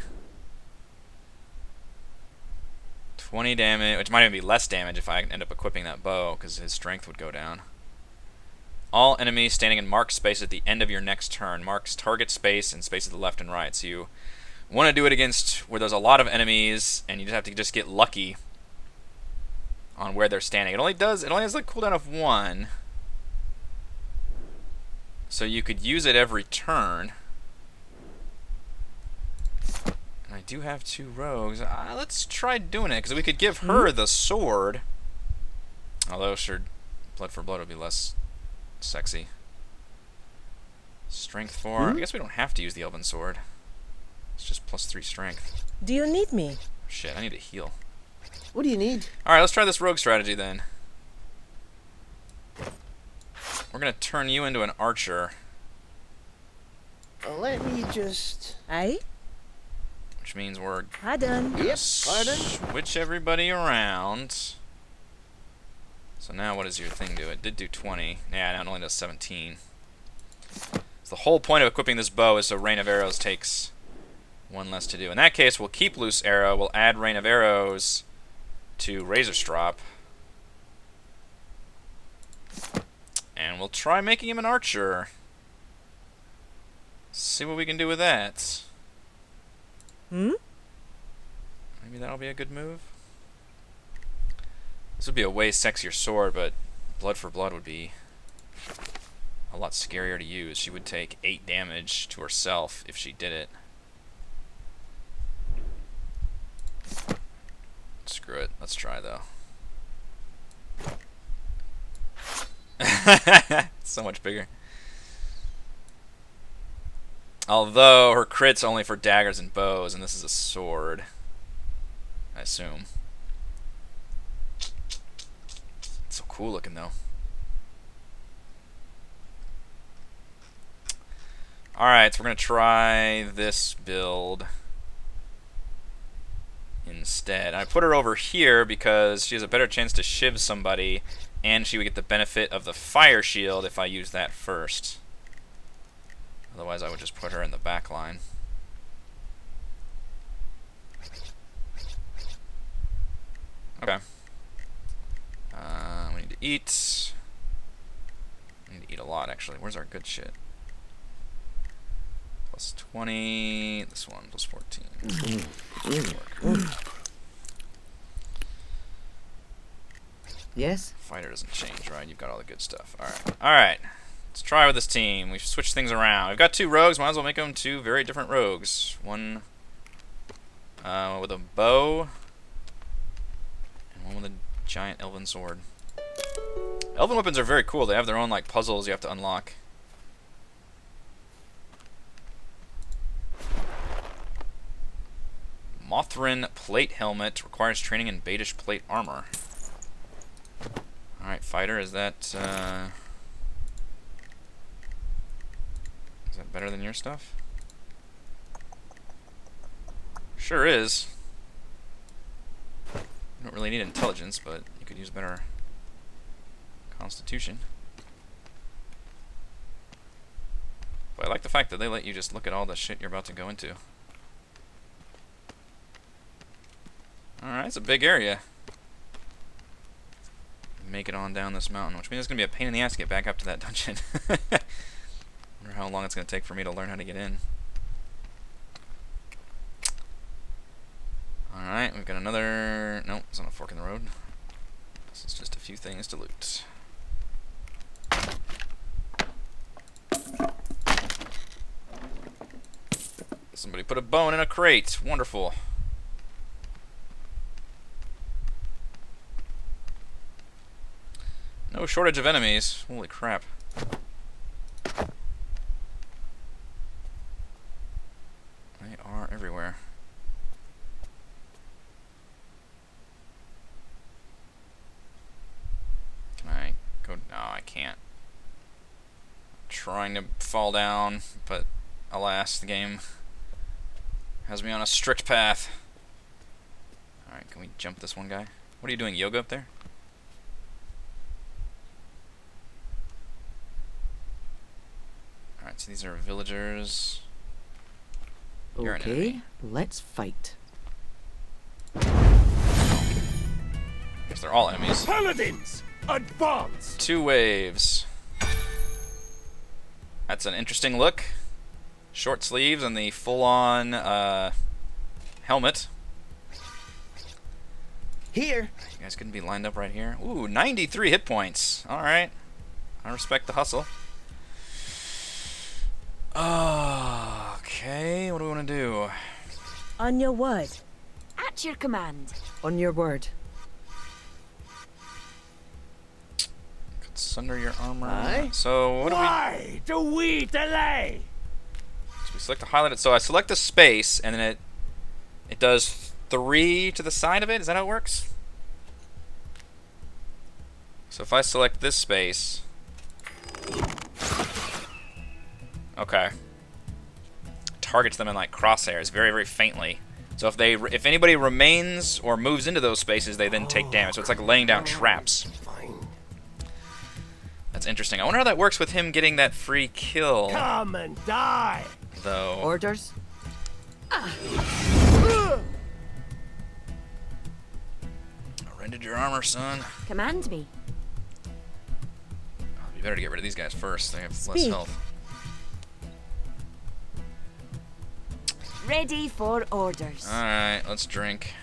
20 damage, which might even be less damage if I end up equipping that bow, because his strength would go down. All enemies standing in marked space at the end of your next turn. Marks target space and space to the left and right. So you want to do it against where there's a lot of enemies, and you just have to just get lucky on where they're standing. It only has like cooldown of 1. So you could use it every turn. And I do have 2 rogues. Let's try doing it, because we could give her the sword. Although, sure, Blood for Blood would be less sexy. Strength 4. I guess we don't have to use the Elven Sword. It's just +3 strength. Do you need me? Shit, I need to heal. What do you need? Alright, let's try this rogue strategy then. We're going to turn you into an archer. Let me just... Aye? Which means we're Pardon. Yep, pardon? switch everybody around. So now what does your thing do? It did do 20. Yeah, now it only does 17. So the whole point of equipping this bow is so Rain of Arrows takes 1 less to do. In that case, we'll keep Loose Arrow. We'll add Rain of Arrows to Razor Strop. And we'll try making him an archer. See what we can do with that. Maybe that'll be a good move. This would be a way sexier sword, but Blood for Blood would be a lot scarier to use. She would take 8 damage to herself if she did it. Screw it. Let's try, though. So much bigger. Although her crit's only for daggers and bows, and this is a sword, I assume. It's so cool looking, though. Alright, so we're going to try this build instead. I put her over here because she has a better chance to shiv somebody, and she would get the benefit of the fire shield if I use that first. Otherwise, I would just put her in the back line. Okay. We need to eat. We need to eat a lot, actually. Where's our good shit? Plus 20. This one, plus 14. Yes? Fighter doesn't change, right? You've got all the good stuff. Alright. Alright. Let's try with this team. We've switched things around. We've got 2 rogues. Might as well make them 2 very different rogues. One with a bow, and one with a giant elven sword. Elven weapons are very cool. They have their own like puzzles you have to unlock. Mothrin plate helmet requires training in Baitish plate armor. Alright, fighter, is that better than your stuff? Sure is. You don't really need intelligence, but you could use better constitution. But I like the fact that they let you just look at all the shit you're about to go into. Alright, it's a big area. Make it on down this mountain, which means it's going to be a pain in the ass to get back up to that dungeon. Wonder how long it's going to take for me to learn how to get in. Alright, we've got another... Nope, it's on a fork in the road. This is just a few things to loot. Somebody put a bone in a crate. Wonderful. No shortage of enemies. Holy crap. They are everywhere. Can I go? No, I can't. I'm trying to fall down, but alas, the game has me on a strict path. Alright, can we jump this one guy? What are you doing, yoga up there? Alright, so these are villagers. You're an Okay, enemy. let's fight. Guess they're all enemies. Paladins, advance! 2 waves. That's an interesting look. Short sleeves and the full-on helmet. Here. You guys couldn't be lined up right here. Ooh, 93 hit points. Alright. I respect the hustle. Okay, what do we want to do? On your word. At your command. On your word. Could sunder your armor. Aye. So, what do we... Why do we delay? So we select the highlighted. So I select the space, and then it does 3 to the side of it. Is that how it works? So if I select this space, okay, targets them in like crosshairs, very very faintly. So if anybody remains or moves into those spaces, they then take damage. So it's like laying down traps. Fine. That's interesting. I wonder how that works with him getting that free kill, Come and die. though. Orders? Rendered your armor, son. Command me. Oh, you better to get rid of these guys first. They have less Speak. health. Ready for orders. Alright, let's drink.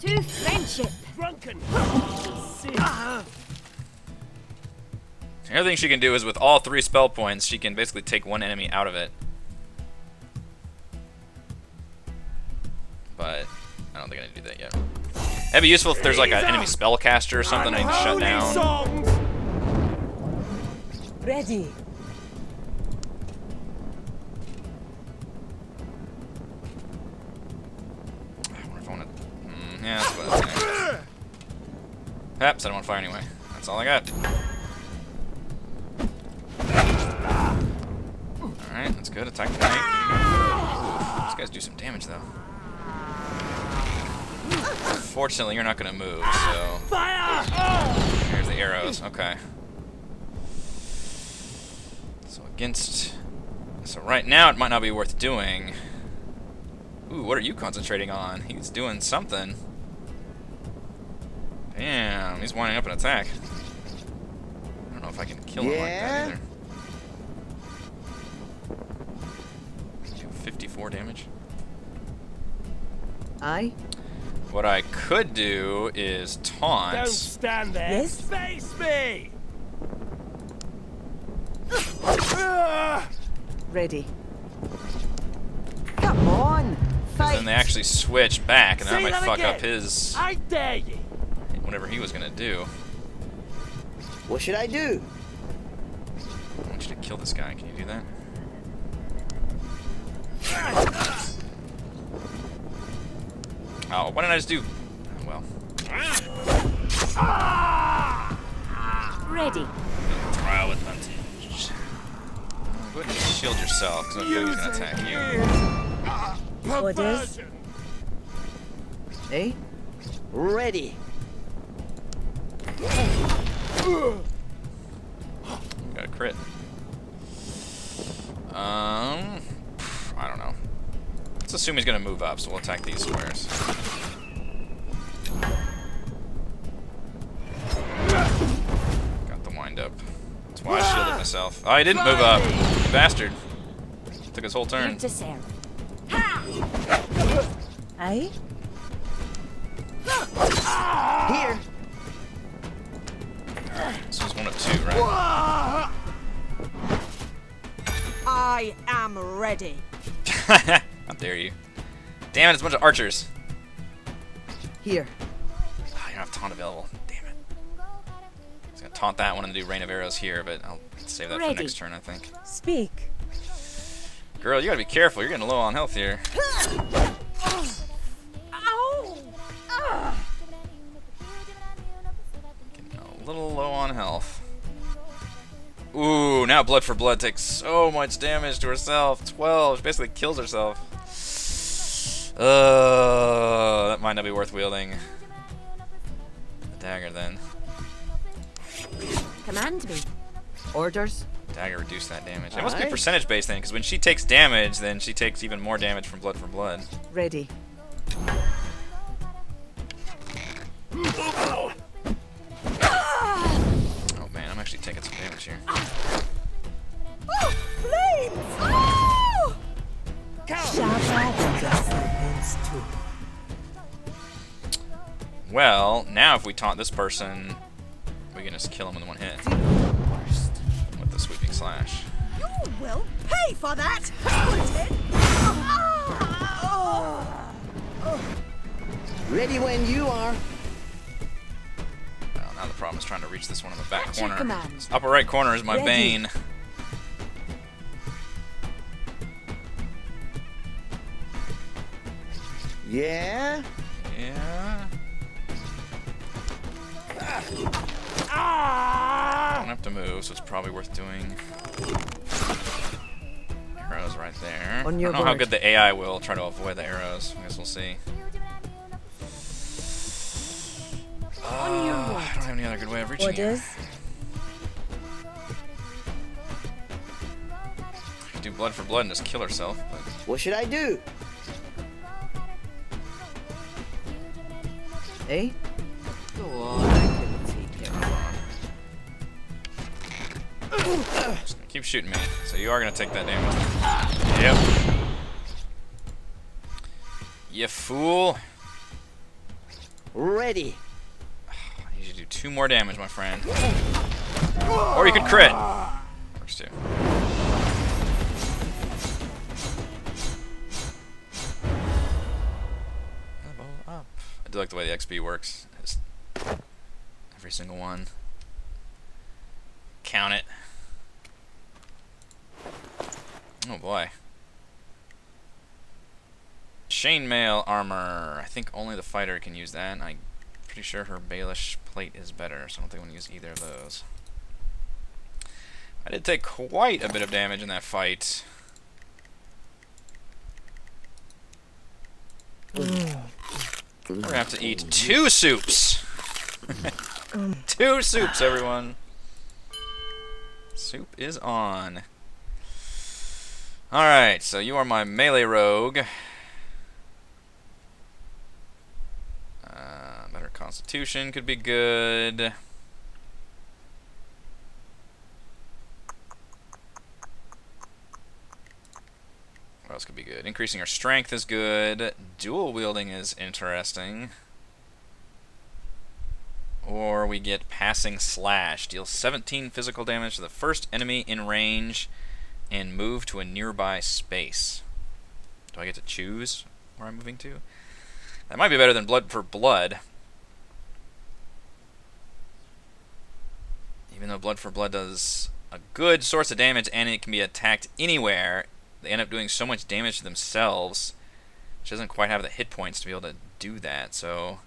To friendship. Drunken. The other thing she can do is with all 3 spell points, she can basically take one enemy out of it. But I don't think I need to do that yet. That'd be useful if there's like an enemy spellcaster or something I need to shut down. Songs. Ready. I wonder if I want to... yeah, that's what I was saying. Perhaps I don't want to fire anyway. That's all I got. Alright, that's good. Attack the tank. These guys do some damage, though. Fortunately, you're not going to move, so... Here's the arrows. Okay. So against... So right now, it might not be worth doing. Ooh, what are you concentrating on? He's doing something. Damn, he's winding up an attack. I don't know if I can kill him like that either. 54 damage. Aye. What I could do is taunt. Don't stand there. Yes? Face me. Ready. Come on. Because then they actually switch back, and that Say might that fuck again. up his... I dare you. whatever he was gonna do. What should I do? I want you to kill this guy. Can you do that? Oh, why didn't I just do... oh, well. Ready. Trial advantage. Go ahead and shield yourself, because I feel like he's gonna attack you. Orders. Eh? Ready. Got a crit. I don't know. Let's assume he's gonna move up, so we'll attack these squares. Got the wind up. That's why I shielded myself. Oh, I didn't move up. Bastard. Took his whole turn. To serve. Aye? Here. This was one of two, right? I am ready. How dare you. Damn it, it's a bunch of archers. Here. Oh, you don't have taunt available. Damn it. I was gonna taunt that one and do rain of arrows here, but I'll save that for next turn, I think. Speak. Girl, you gotta be careful. You're getting low on health here. Getting a little low on health. Ooh, now Blood for Blood takes so much damage to herself. 12. She basically kills herself. That might not be worth wielding. The dagger then. Command me. Orders. Dagger reduce that damage. It must be percentage based then, because when she takes damage, then she takes even more damage from Blood for Blood. Ready. Oh man, I'm actually taking some damage here. Well, now if we taunt this person, we can just kill him with one hit. With the sweeping slash. You will pay for that. Ready when you are. Well, now the problem is trying to reach this one in the back At your corner. command. This upper right corner is my Ready. bane. Yeah. Yeah. Don't have to move, so it's probably worth doing. Arrows right there. On I your don't know how guard. good the AI will try to avoid the arrows. I guess we'll see. I don't have any other good way of reaching it. Orders. I could do Blood for Blood and just kill herself, but What should I do? Eh? Go on. I can take it. just gonna keep shooting me. So you are gonna take that damage. Yep. You fool. Ready. I need you to do 2 more damage, my friend. Or you could crit. Works too. Level up. I do like the way the XP works. It's every single one. Count it. Oh boy. Chainmail armor. I think only the fighter can use that, and I'm pretty sure her Baelish plate is better, so I don't think I want to use either of those. I did take quite a bit of damage in that fight. We're gonna have to eat 2 soups! 2 soups, everyone! Soup is on. Alright, so you are my melee rogue. Better constitution could be good. What else could be good? Increasing our strength is good. Dual wielding is interesting. Or we get passing slash. Deals 17 physical damage to the first enemy in range and move to a nearby space. Do I get to choose where I'm moving to? That might be better than Blood for Blood. Even though Blood for Blood does a good source of damage and it can be attacked anywhere, they end up doing so much damage to themselves, which doesn't quite have the hit points to be able to do that, so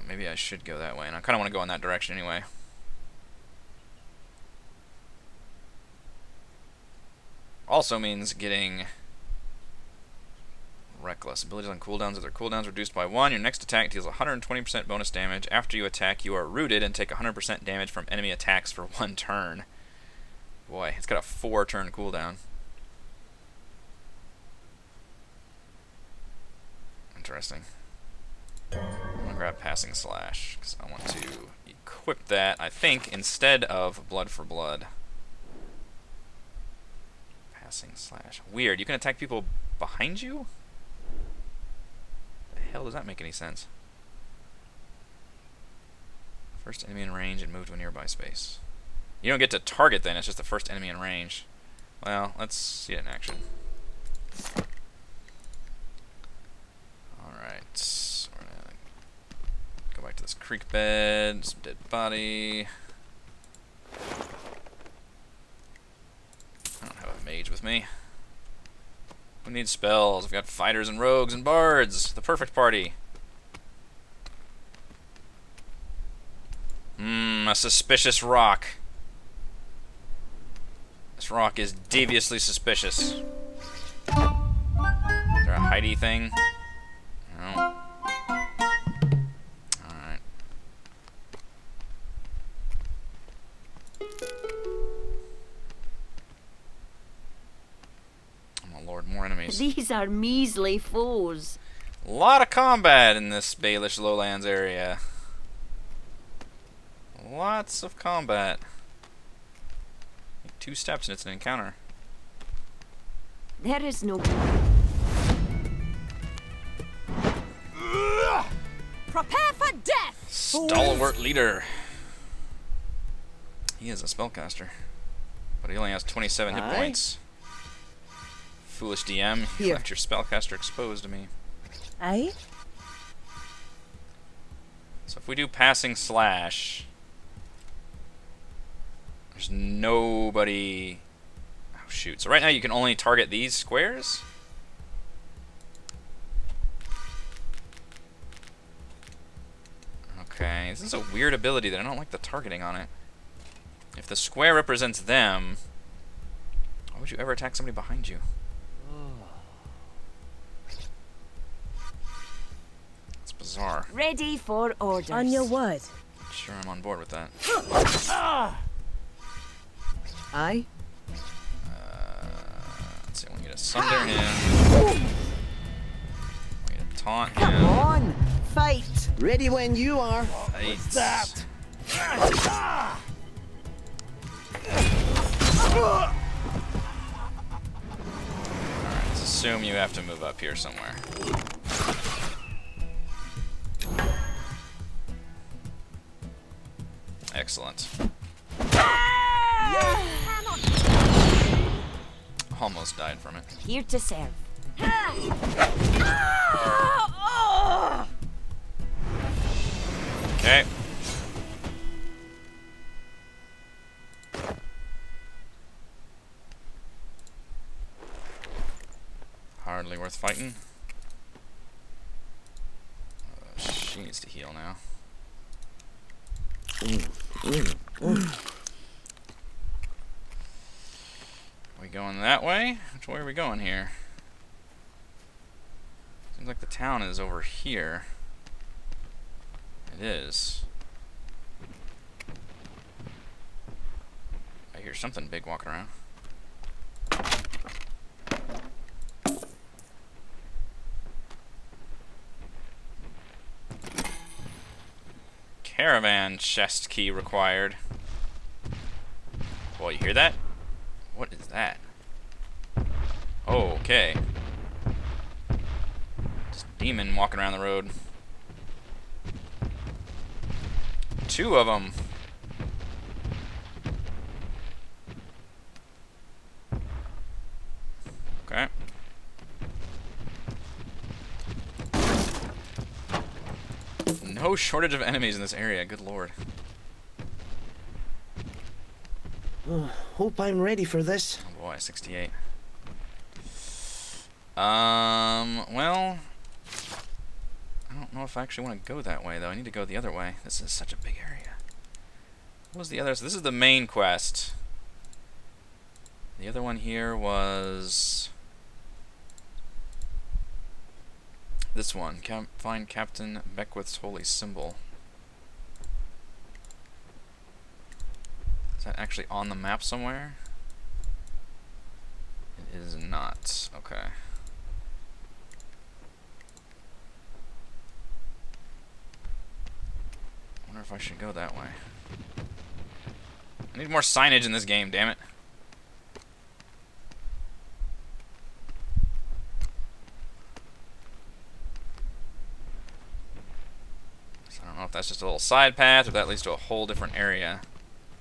maybe I should go that way, and I kind of want to go in that direction anyway. Also means getting Reckless. Abilities on cooldowns. If their cooldowns reduced by 1, your next attack deals 120% bonus damage. After you attack, you are rooted and take 100% damage from enemy attacks for 1 turn. Boy, it's got a 4-turn cooldown. Interesting. I'm going to grab Passing Slash, because I want to equip that, I think, instead of Blood for Blood. Passing slash. Weird. You can attack people behind you? The hell does that make any sense? First enemy in range and move to a nearby space. You don't get to target then, it's just the first enemy in range. Well, let's see it in action. Alright. We're gonna go back to this creek bed, some dead body. I don't have a mage with me. Who needs spells? We've got fighters and rogues and bards. The perfect party. A suspicious rock. This rock is deviously suspicious. Is there a hidey thing? No. Alright. Oh my lord, more enemies. These are measly foes. A lot of combat in this Baelish Lowlands area. Lots of combat. 2 steps and it's an encounter. There is no... Prepare for death! Stalwart leader. He is a spellcaster. But he only has 27 hit points. Foolish DM, you Here. left your spellcaster exposed to me. Aye? So if we do passing slash... There's nobody... Oh shoot, so right now you can only target these squares? Okay, this is a weird ability that I don't like the targeting on it. If the square represents them, why would you ever attack somebody behind you? It's bizarre. Ready for orders. On your word. Sure, I'm on board with that. Aye? Let's see, I want you to sunder him. I want you to taunt Come him. on! Fight! Ready when you are. What's that? Alright, let's assume you have to move up here somewhere. Excellent. Almost died from it. Here to serve. Okay. Hardly worth fighting. She needs to heal now. Are we going that way? Which way are we going here? Seems like the town is over here. It is. I hear something big walking around. Caravan chest key required. Well, you hear that? What is that? Oh, okay. Just a demon walking around the road. 2 of them. Okay. No shortage of enemies in this area, good lord. Hope I'm ready for this. Oh boy, 68. Well, I don't know if I actually want to go that way, though. I need to go the other way. This is such a big area. What was the other? So this is the main quest. The other one here was... this one. Find Captain Beckwith's holy symbol. Is that actually on the map somewhere? It is not. Okay. I wonder if I should go that way. I need more signage in this game, damn it. So I don't know if that's just a little side path or if that leads to a whole different area.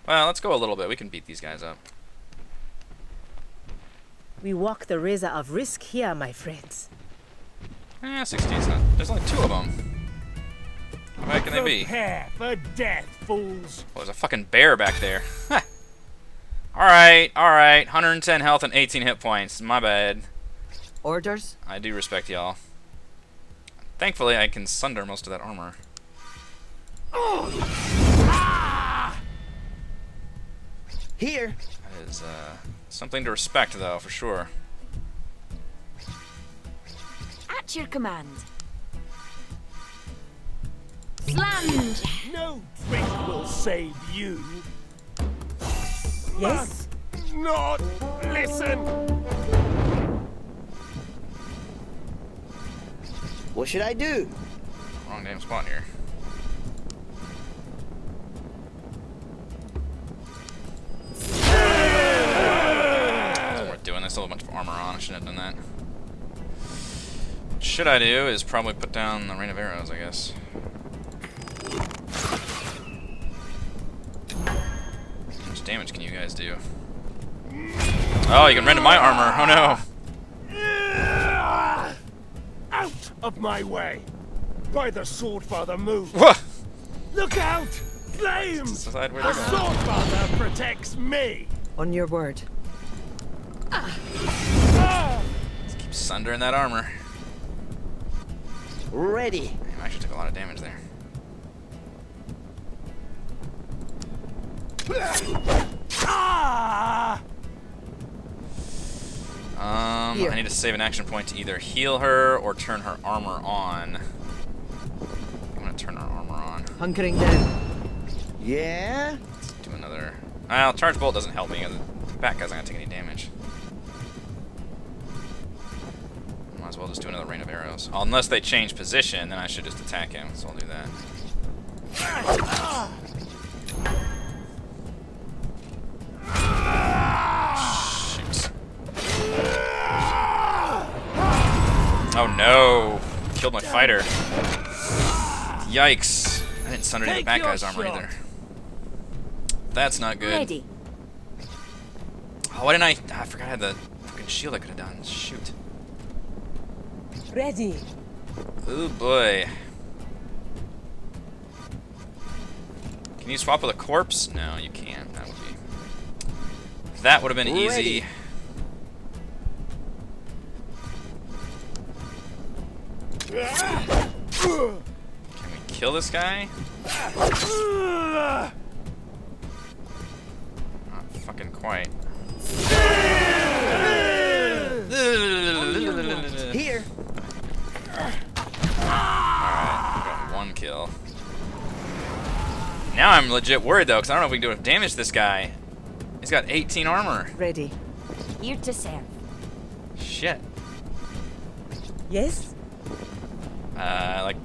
Well, let's go a little bit. We can beat these guys up. We walk the razor of risk here, my friends. 16's not. There's only 2 of them. How bad can they be? Prepare for death, fools. Well, there's a fucking bear back there. Alright, alright. 110 health and 18 hit points. My bad. Orders? I do respect y'all. Thankfully, I can sunder most of that armor. Here. That is, something to respect, though, for sure. At your command. Slange! No trick will save you. Yes? Must not listen. What should I do? Wrong damn spot here. It's worth doing. I still have a bunch of armor on. I shouldn't have done that. What should I do is probably put down the rain of arrows, I guess. How much damage can you guys do? Oh, you can rend my armor. Oh no. Out of my way. By the Swordfather, move. What? Look out! Flames! Decide where The they're going. Swordfather protects me. On your word. Let's keep sundering that armor. Ready. I actually took a lot of damage there. Ah! I need to save an action point to either heal her or turn her armor on. I'm gonna turn her armor on. Hunkering down. Yeah? Let's do another. Well, charge bolt doesn't help me. The back guy's not gonna take any damage. Might as well just do another rain of arrows. Unless they change position, then I should just attack him. So I'll do that. Shoot. Oh no! Killed my fighter. Yikes! I didn't sunder any of the back guy's armor either. That's not good. Ready. Oh, why didn't I? I forgot I had the fucking shield I could have done. Shoot. Ready. Oh boy. Can you swap with a corpse? No, you can't. That would have been easy. Can we kill this guy? Not fucking quite. Here. Alright, got 1 kill. Now I'm legit worried though, because I don't know if we can do damage to this guy. He's got 18 armor. Ready. Here to serve. Shit. Yes? Like,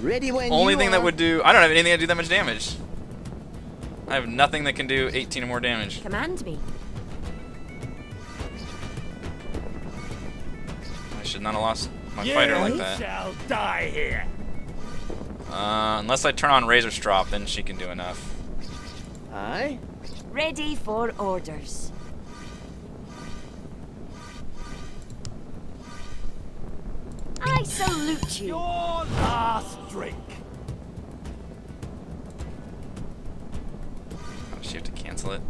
Ready when only you thing are. that would do. I don't have anything that do that much damage. I have nothing that can do 18 or more damage. Command me. I should not have lost my fighter like You that. shall die here. Unless I turn on Razor Strop, then she can do enough. Aye. Ready for orders. I salute you. Your last drink. Oh, does she have to cancel it?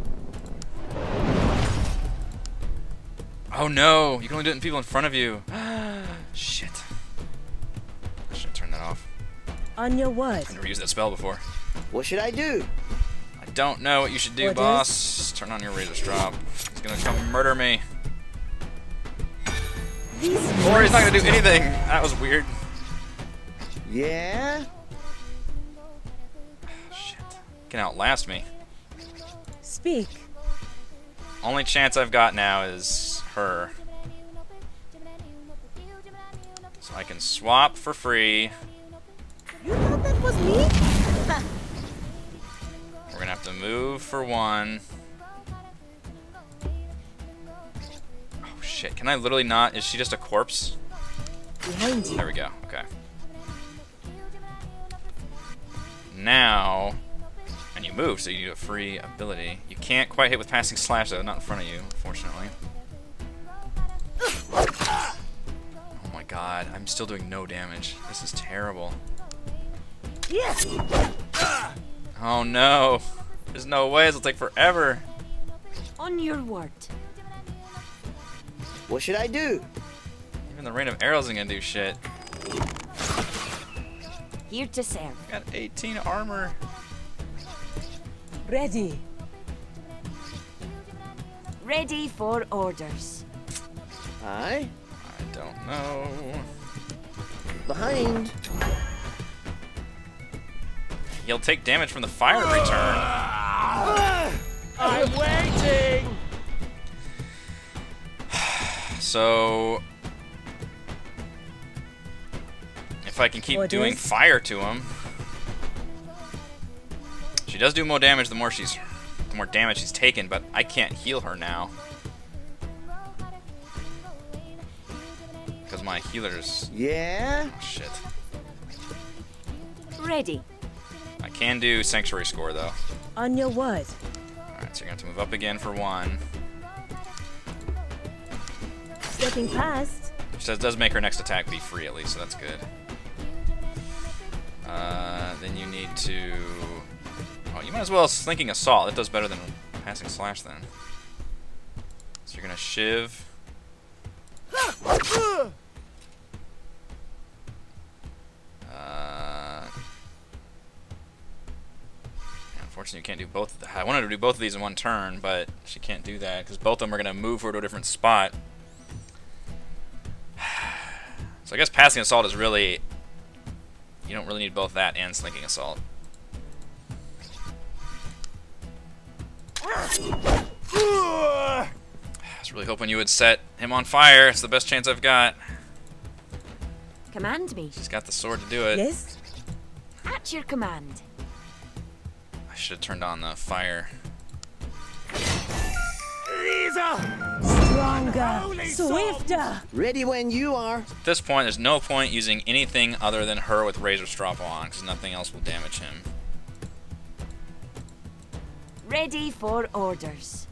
Oh no! You can only do it in people in front of you. Shit. I should have turned that off. On your word. I've never used that spell before. What should I do? I don't know what you should do, Orders? boss. Turn on your Razor Strop. He's gonna come murder me. Or he's not gonna do anything. That was weird. Yeah? Shit. Can outlast me. Speak. Only chance I've got now is her. So I can swap for free. You thought that was me? We're gonna have to move for one. Oh shit, can I literally not? Is she just a corpse? Behind you. There we go, okay. Now, and you move, so you do a free ability. You can't quite hit with passing slash though, not in front of you, unfortunately. Oh my god, I'm still doing no damage. This is terrible. Oh no! There's no way, this will take forever. On your word. What should I do? Even the rain of arrows isn't gonna do shit. Here to serve. Got 18 armor. Ready. Ready for orders. Aye. I don't know. Behind. He'll take damage from the fire return. I'm waiting! So if I can keep doing fire to him. She does do more damage the more damage she's taken, but I can't heal her now. Because my healer's... Yeah? Oh, shit. Ready. I can do Sanctuary Score, though. On your word. Alright, so you're going to have to move up again for one. Stepping past. Which does make her next attack be free, at least, so that's good. Then you need to... Oh, you might as well Slinking Assault. That does better than Passing Slash, then. So you're going to Shiv. Unfortunately, you can't do both of them. I wanted to do both of these in one turn, but she can't do that because both of them are going to move her to a different spot. So I guess Passing Assault is really... You don't really need both that and Slinking Assault. I was really hoping you would set him on fire. It's the best chance I've got. Command me. She's got the sword to do it. Yes. At your command. I should have turned on the fire. Stronger. Swifter. Ready when you are. At this point, there's no point using anything other than her with Razor Strop on, because nothing else will damage him. Ready for orders.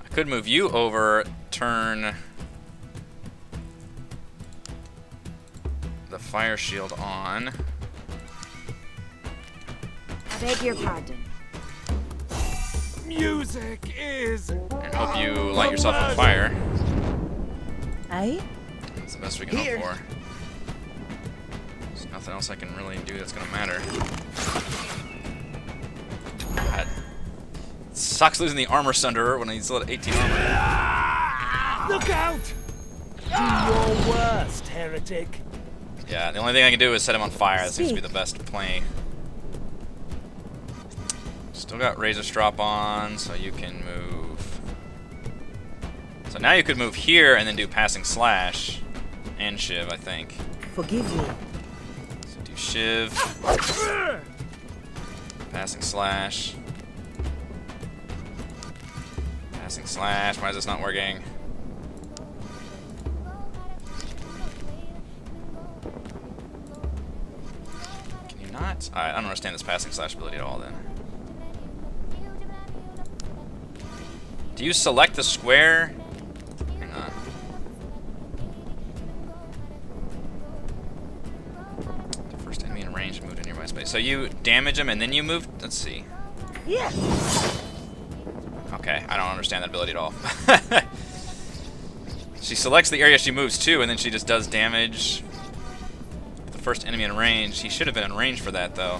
I could move you over, turn the fire shield on. I beg your pardon. Music is... And hope you light yourself on fire. Aye. That's the best we can Here. hope for. There's nothing else I can really do that's gonna matter. God. It sucks losing the armor sunderer when he's still at 18 armor. Look out! Do your worst, heretic. Yeah, the only thing I can do is set him on fire. That seems to be the best play. Still got Razor Strop on, so you can move. So now you could move here and then do Passing Slash and Shiv, I think. Forgive me. So do Shiv, Passing Slash, Passing Slash. Why is this not working? Can you not? Alright, I don't understand this Passing Slash ability at all then. Do you select the square? Hang on. The first enemy in range moved to nearby space. So you damage him and then you move? Let's see. Yeah. Okay, I don't understand that ability at all. She selects the area she moves to and then she just does damage. The first enemy in range. He should have been in range for that though.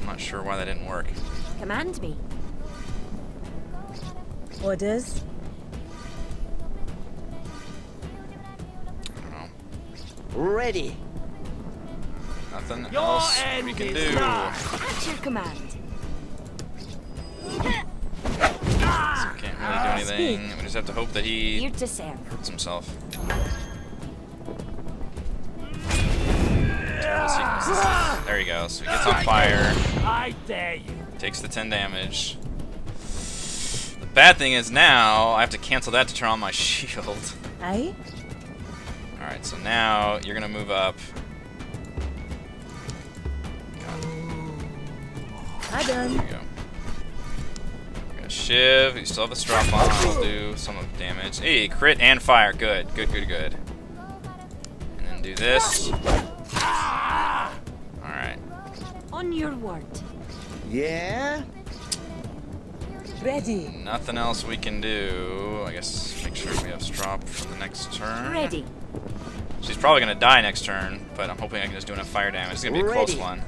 I'm not sure why that didn't work. Command me. Orders. I don't know. Ready. Nothing Your else end we can is do. nigh. At your command. Can't really do anything. We just have to hope that he Here to serve. hurts himself. Does he There you go. So he gets on fire. I dare you. Takes the 10 damage. The bad thing is now I have to cancel that to turn on my shield. Aye? Alright, so now you're gonna move up. I There you done. go. We're gonna shiv. You still have a straw bomb. I'll do some of the damage. Hey, crit and fire. Good. Good, good, good. And then do this. Alright. On your word. Yeah? Ready. Nothing else we can do. I guess make sure we have Strop for the next turn. Ready. She's probably gonna die next turn, but I'm hoping I can just do enough fire damage. It's gonna be a close Ready. one.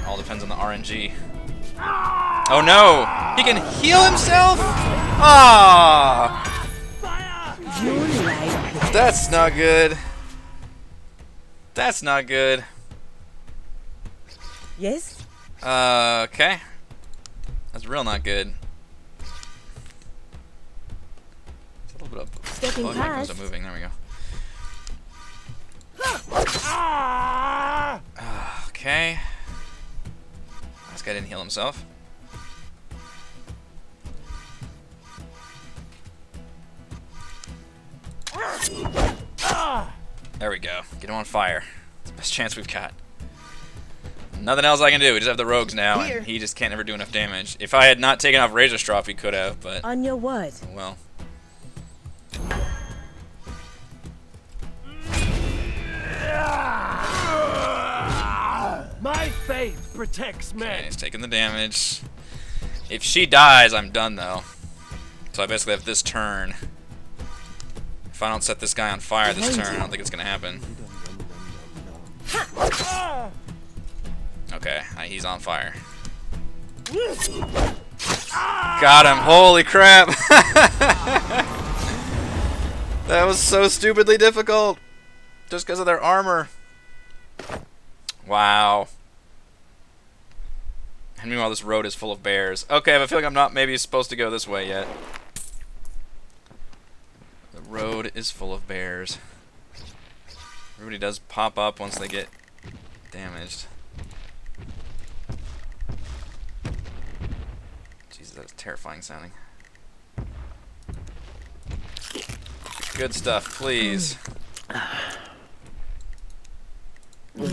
All depends on the RNG. Oh no! He can heal himself? Ah! You like That's not good. That's not good. Yes? Okay. That's real not good. It's a little bit of Stepping blood that comes past. up moving. There we go. Okay. This guy didn't heal himself. There we go. Get him on fire. It's the best chance we've got. Nothing else I can do. We just have the rogues now, Here. and he just can't ever do enough damage. If I had not taken off Razor Strop, he could have, but On your word. well. My faith protects Okay, men. he's taking the damage. If she dies, I'm done though. So I basically have this turn. If I don't set this guy on fire this turn, I don't think it's gonna happen. Okay, he's on fire. Got him! Holy crap! That was so stupidly difficult! Just because of their armor. Wow. And meanwhile, this road is full of bears. Okay, but I feel like I'm not maybe supposed to go this way yet. The road is full of bears. Everybody does pop up once they get damaged. Jesus, that is terrifying sounding. Good stuff, please. Dear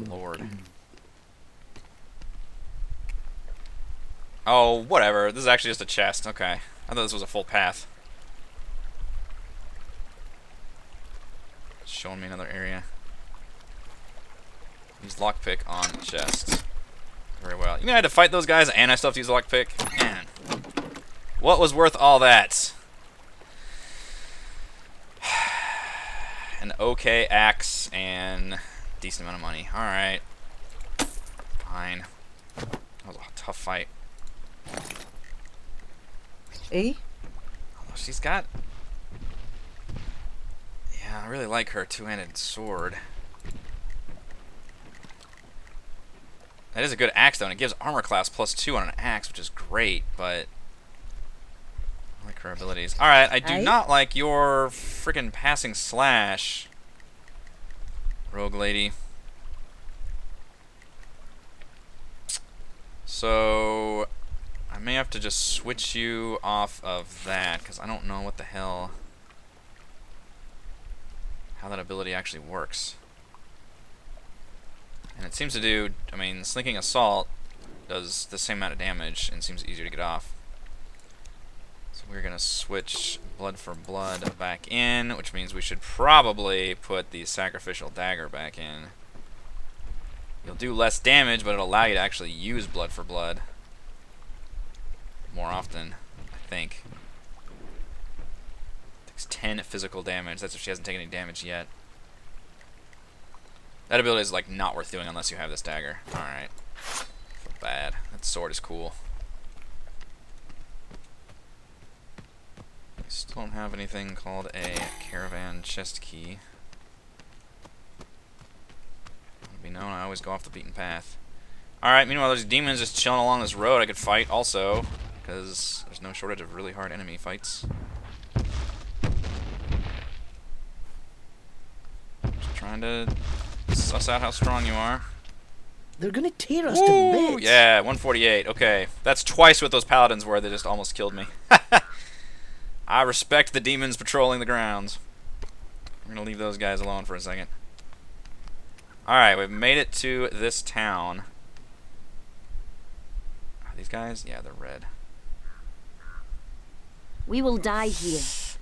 Lord. Oh, whatever. This is actually just a chest. Okay. I thought this was a full path. Showing me another area. Use lockpick on the chest. Very well. You know I had to fight those guys and I still have to use lockpick? Man. What was worth all that? An okay axe and decent amount of money. Alright. Fine. That was a tough fight. Eh? Although she's got... Yeah, I really like her two-handed sword. That is a good axe, though, and it gives armor class +2 on an axe, which is great, but... I like her abilities. Alright, I do not like your freaking passing slash, rogue lady. So... I may have to just switch you off of that, because I don't know what the hell... how that ability actually works. And it seems to do, I mean, Slinking Assault does the same amount of damage and seems easier to get off. So we're going to switch Blood for Blood back in, which means we should probably put the Sacrificial Dagger back in. You'll do less damage, but it'll allow you to actually use Blood for Blood more often, I think. Takes 10 physical damage. That's if she hasn't taken any damage yet. That ability is like not worth doing unless you have this dagger. Alright. Feel bad. That sword is cool. I still don't have anything called a caravan chest key. Let me know, I always go off the beaten path. Alright, meanwhile there's demons just chilling along this road I could fight also, because there's no shortage of really hard enemy fights. Trying to suss out how strong you are. They're gonna tear us Ooh, to bits. yeah, 148. Okay, that's twice what those paladins were. They just almost killed me. I respect the demons patrolling the grounds. We're gonna leave those guys alone for a second. Alright, we've made it to this town. Are these guys? Yeah, they're red. We will die here,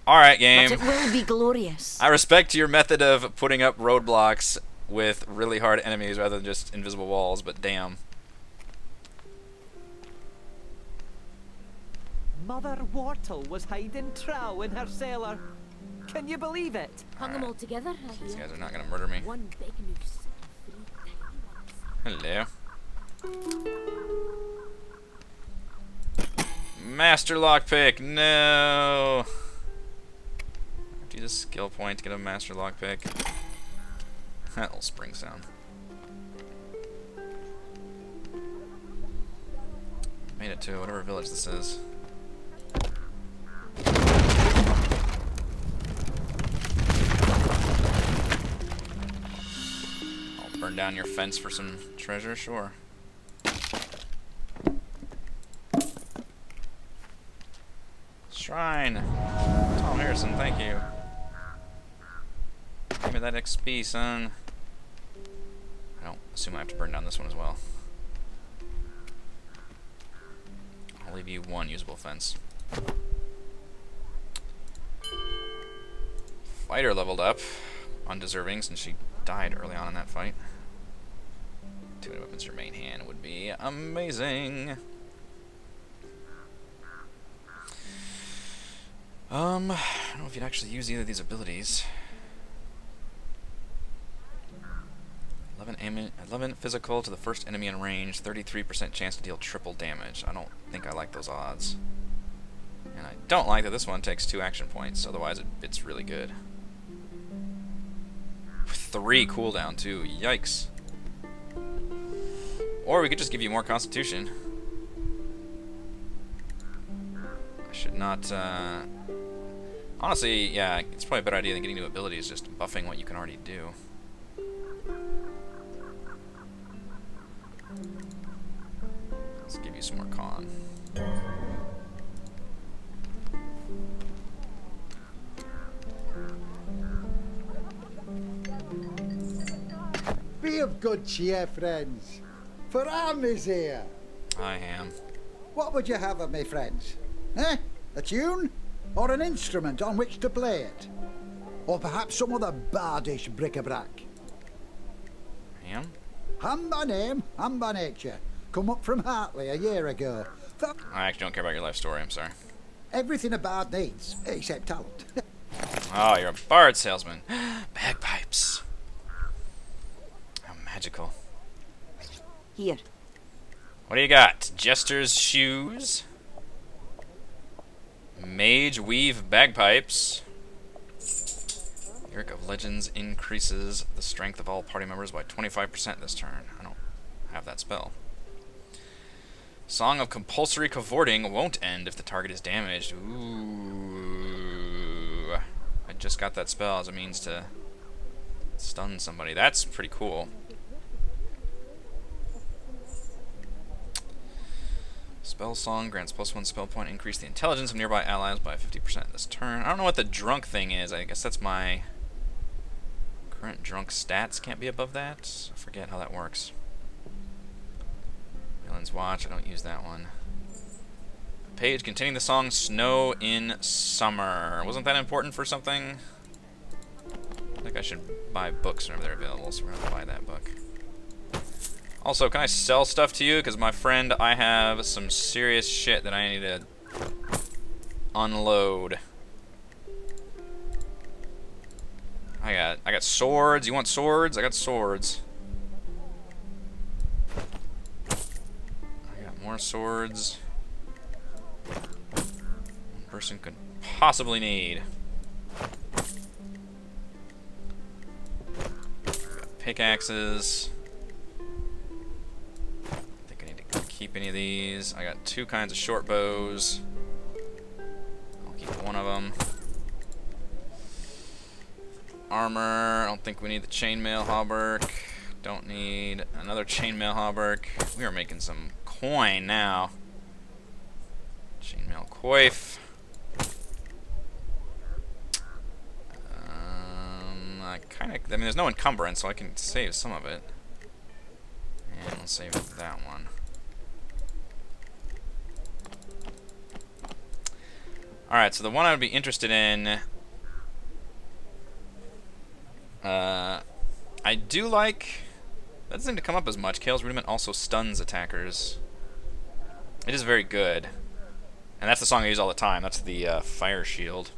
Alright, game. but it will be glorious. I respect your method of putting up roadblocks with really hard enemies rather than just invisible walls, but damn. Mother Wortle was hiding trow in her cellar. Can you believe it? Hung them all together, I These hear. guys are not gonna murder me. One big noose and 3 tiny ones. Hello. Master lockpick, no. Use a skill point to get a master lockpick. That'll spring sound. Made it to whatever village this is. I'll burn down your fence for some treasure, sure. Shrine! Tom Harrison, thank you. Give me that XP, son. I don't assume I have to burn down this one as well. I'll leave you one usable fence. Fighter leveled up. Undeserving since she died early on in that fight. 2 many weapons in your main hand would be amazing. I don't know if you'd actually use either of these abilities. 11 physical to the first enemy in range, 33% chance to deal triple damage. I don't think I like those odds. And I don't like that this one takes 2 action points, otherwise it's really good. 3 cooldown too, yikes. Or we could just give you more constitution. I should not, honestly, yeah, it's probably a better idea than getting new abilities, just buffing what you can already do. Let's give you some more con. Be of good cheer, friends, for Anne is here. I am. What would you have of me, friends? Eh? A tune? Or an instrument on which to play it? Or perhaps some other bardish bric-a-brac? I am? I'm by name, I'm by nature. Come up from Hartley a year ago. I actually don't care about your life story, I'm sorry. Everything a bard needs, except talent. Oh, you're a bard salesman. Bagpipes. How magical. Here. What do you got? Jester's shoes. Mage weave bagpipes. Lyric of Legends increases the strength of all party members by 25% this turn. I don't have that spell. Song of compulsory cavorting won't end if the target is damaged. Ooh. I just got that spell as a means to stun somebody. That's pretty cool. Spell Song grants +1 spell point. Increase the intelligence of nearby allies by 50% this turn. I don't know what the drunk thing is. I guess that's my current drunk stats. Can't be above that. I forget how that works. Villain's Watch. I don't use that one. A page containing the song Snow in Summer. Wasn't that important for something? I think I should buy books whenever they're available, so we're going to buy that book. Also, can I sell stuff to you? Because my friend, I have some serious shit that I need to unload. I got swords. You want swords? I got swords. I got more swords. One person could possibly need. Got pickaxes. Keep any of these. I got 2 kinds of short bows. I'll keep one of them. armor. I don't think we need the chainmail hauberk. Don't need another chainmail hauberk. We are making some coin now. Chainmail coif. I mean, there's no encumbrance, so I can save some of it. And I'll save that one. Alright, so the one I would be interested in... I do like... That doesn't seem to come up as much. Kale's Rudiment also stuns attackers. It is very good. And that's the song I use all the time. That's the Fire Shield.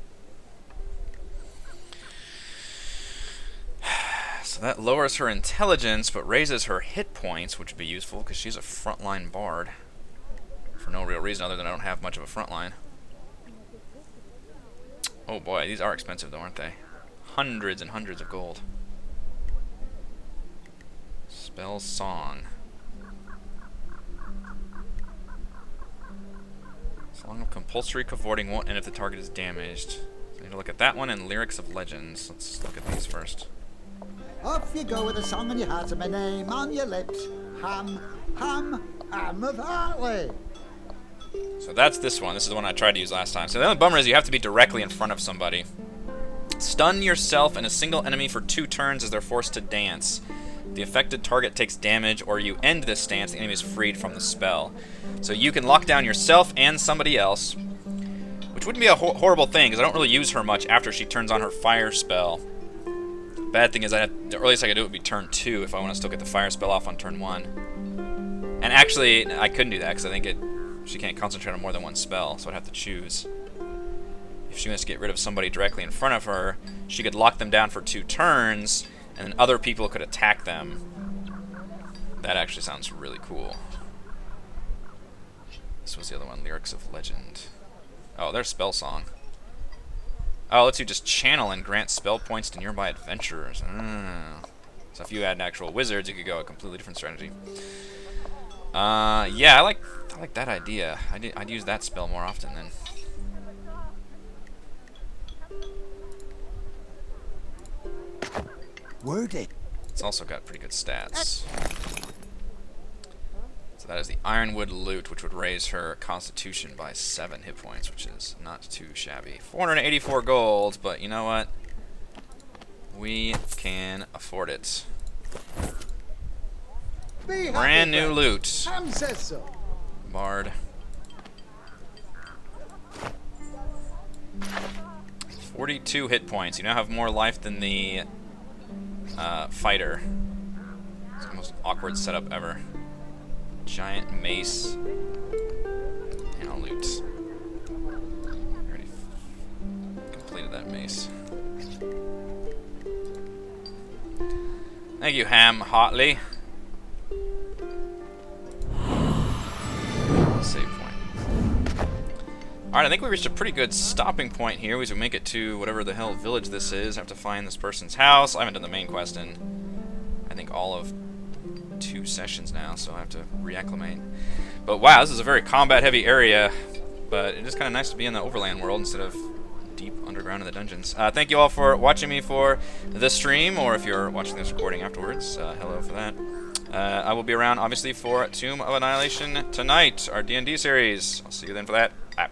So that lowers her intelligence, but raises her hit points, which would be useful, because she's a frontline bard. For no real reason other than I don't have much of a frontline. Oh boy, these are expensive though, aren't they? Hundreds and hundreds of gold. Spell Song. Song of Compulsory Cavorting won't end if the target is damaged. So I need to look at that one and Lyrics of Legends. Let's look at these first. Off you go with a song on your heart and my name on your lips. Ham, ham, ham of Hartley. So that's this one. This is the one I tried to use last time. So the only bummer is you have to be directly in front of somebody. Stun yourself and a single enemy for 2 turns as they're forced to dance. The affected target takes damage, or you end this stance, the enemy is freed from the spell. So you can lock down yourself and somebody else, which wouldn't be a horrible thing, because I don't really use her much after she turns on her fire spell. Bad thing is the earliest I could do it would be turn 2 if I want to still get the fire spell off on turn 1. And actually, I couldn't do that, because I think she can't concentrate on more than one spell, so I'd have to choose. If she wants to get rid of somebody directly in front of her, she could lock them down for 2 turns, and then other people could attack them. That actually sounds really cool. This was the other one, Lyrics of Legend. Oh, there's Spell Song. Oh, lets you just channel and grant spell points to nearby adventurers. So if you had actual wizards, you could go a completely different strategy. Yeah, I like that idea. I'd use that spell more often then. Wordy. It's also got pretty good stats. So that is the Ironwood Lute, which would raise her Constitution by 7 hit points, which is not too shabby. 484 gold, but you know what? We can afford it. Brand new loot. Ham says so. Bard. 42 hit points. You now have more life than the fighter. It's the most awkward setup ever. Giant mace. And a loot. Already completed that mace. Thank you, Ham Hotley. Save point. Alright, I think we reached a pretty good stopping point here. We should make it to whatever the hell village this is. I have to find this person's house. I haven't done the main quest in, I think, all of 2 sessions now, so I have to reacclimate. But wow, this is a very combat-heavy area, but it is kind of nice to be in the overland world instead of deep underground in the dungeons. Thank you all for watching me for the stream, or if you're watching this recording afterwards, hello for that. I will be around, obviously, for Tomb of Annihilation tonight, our D&D series. I'll see you then for that. Bye.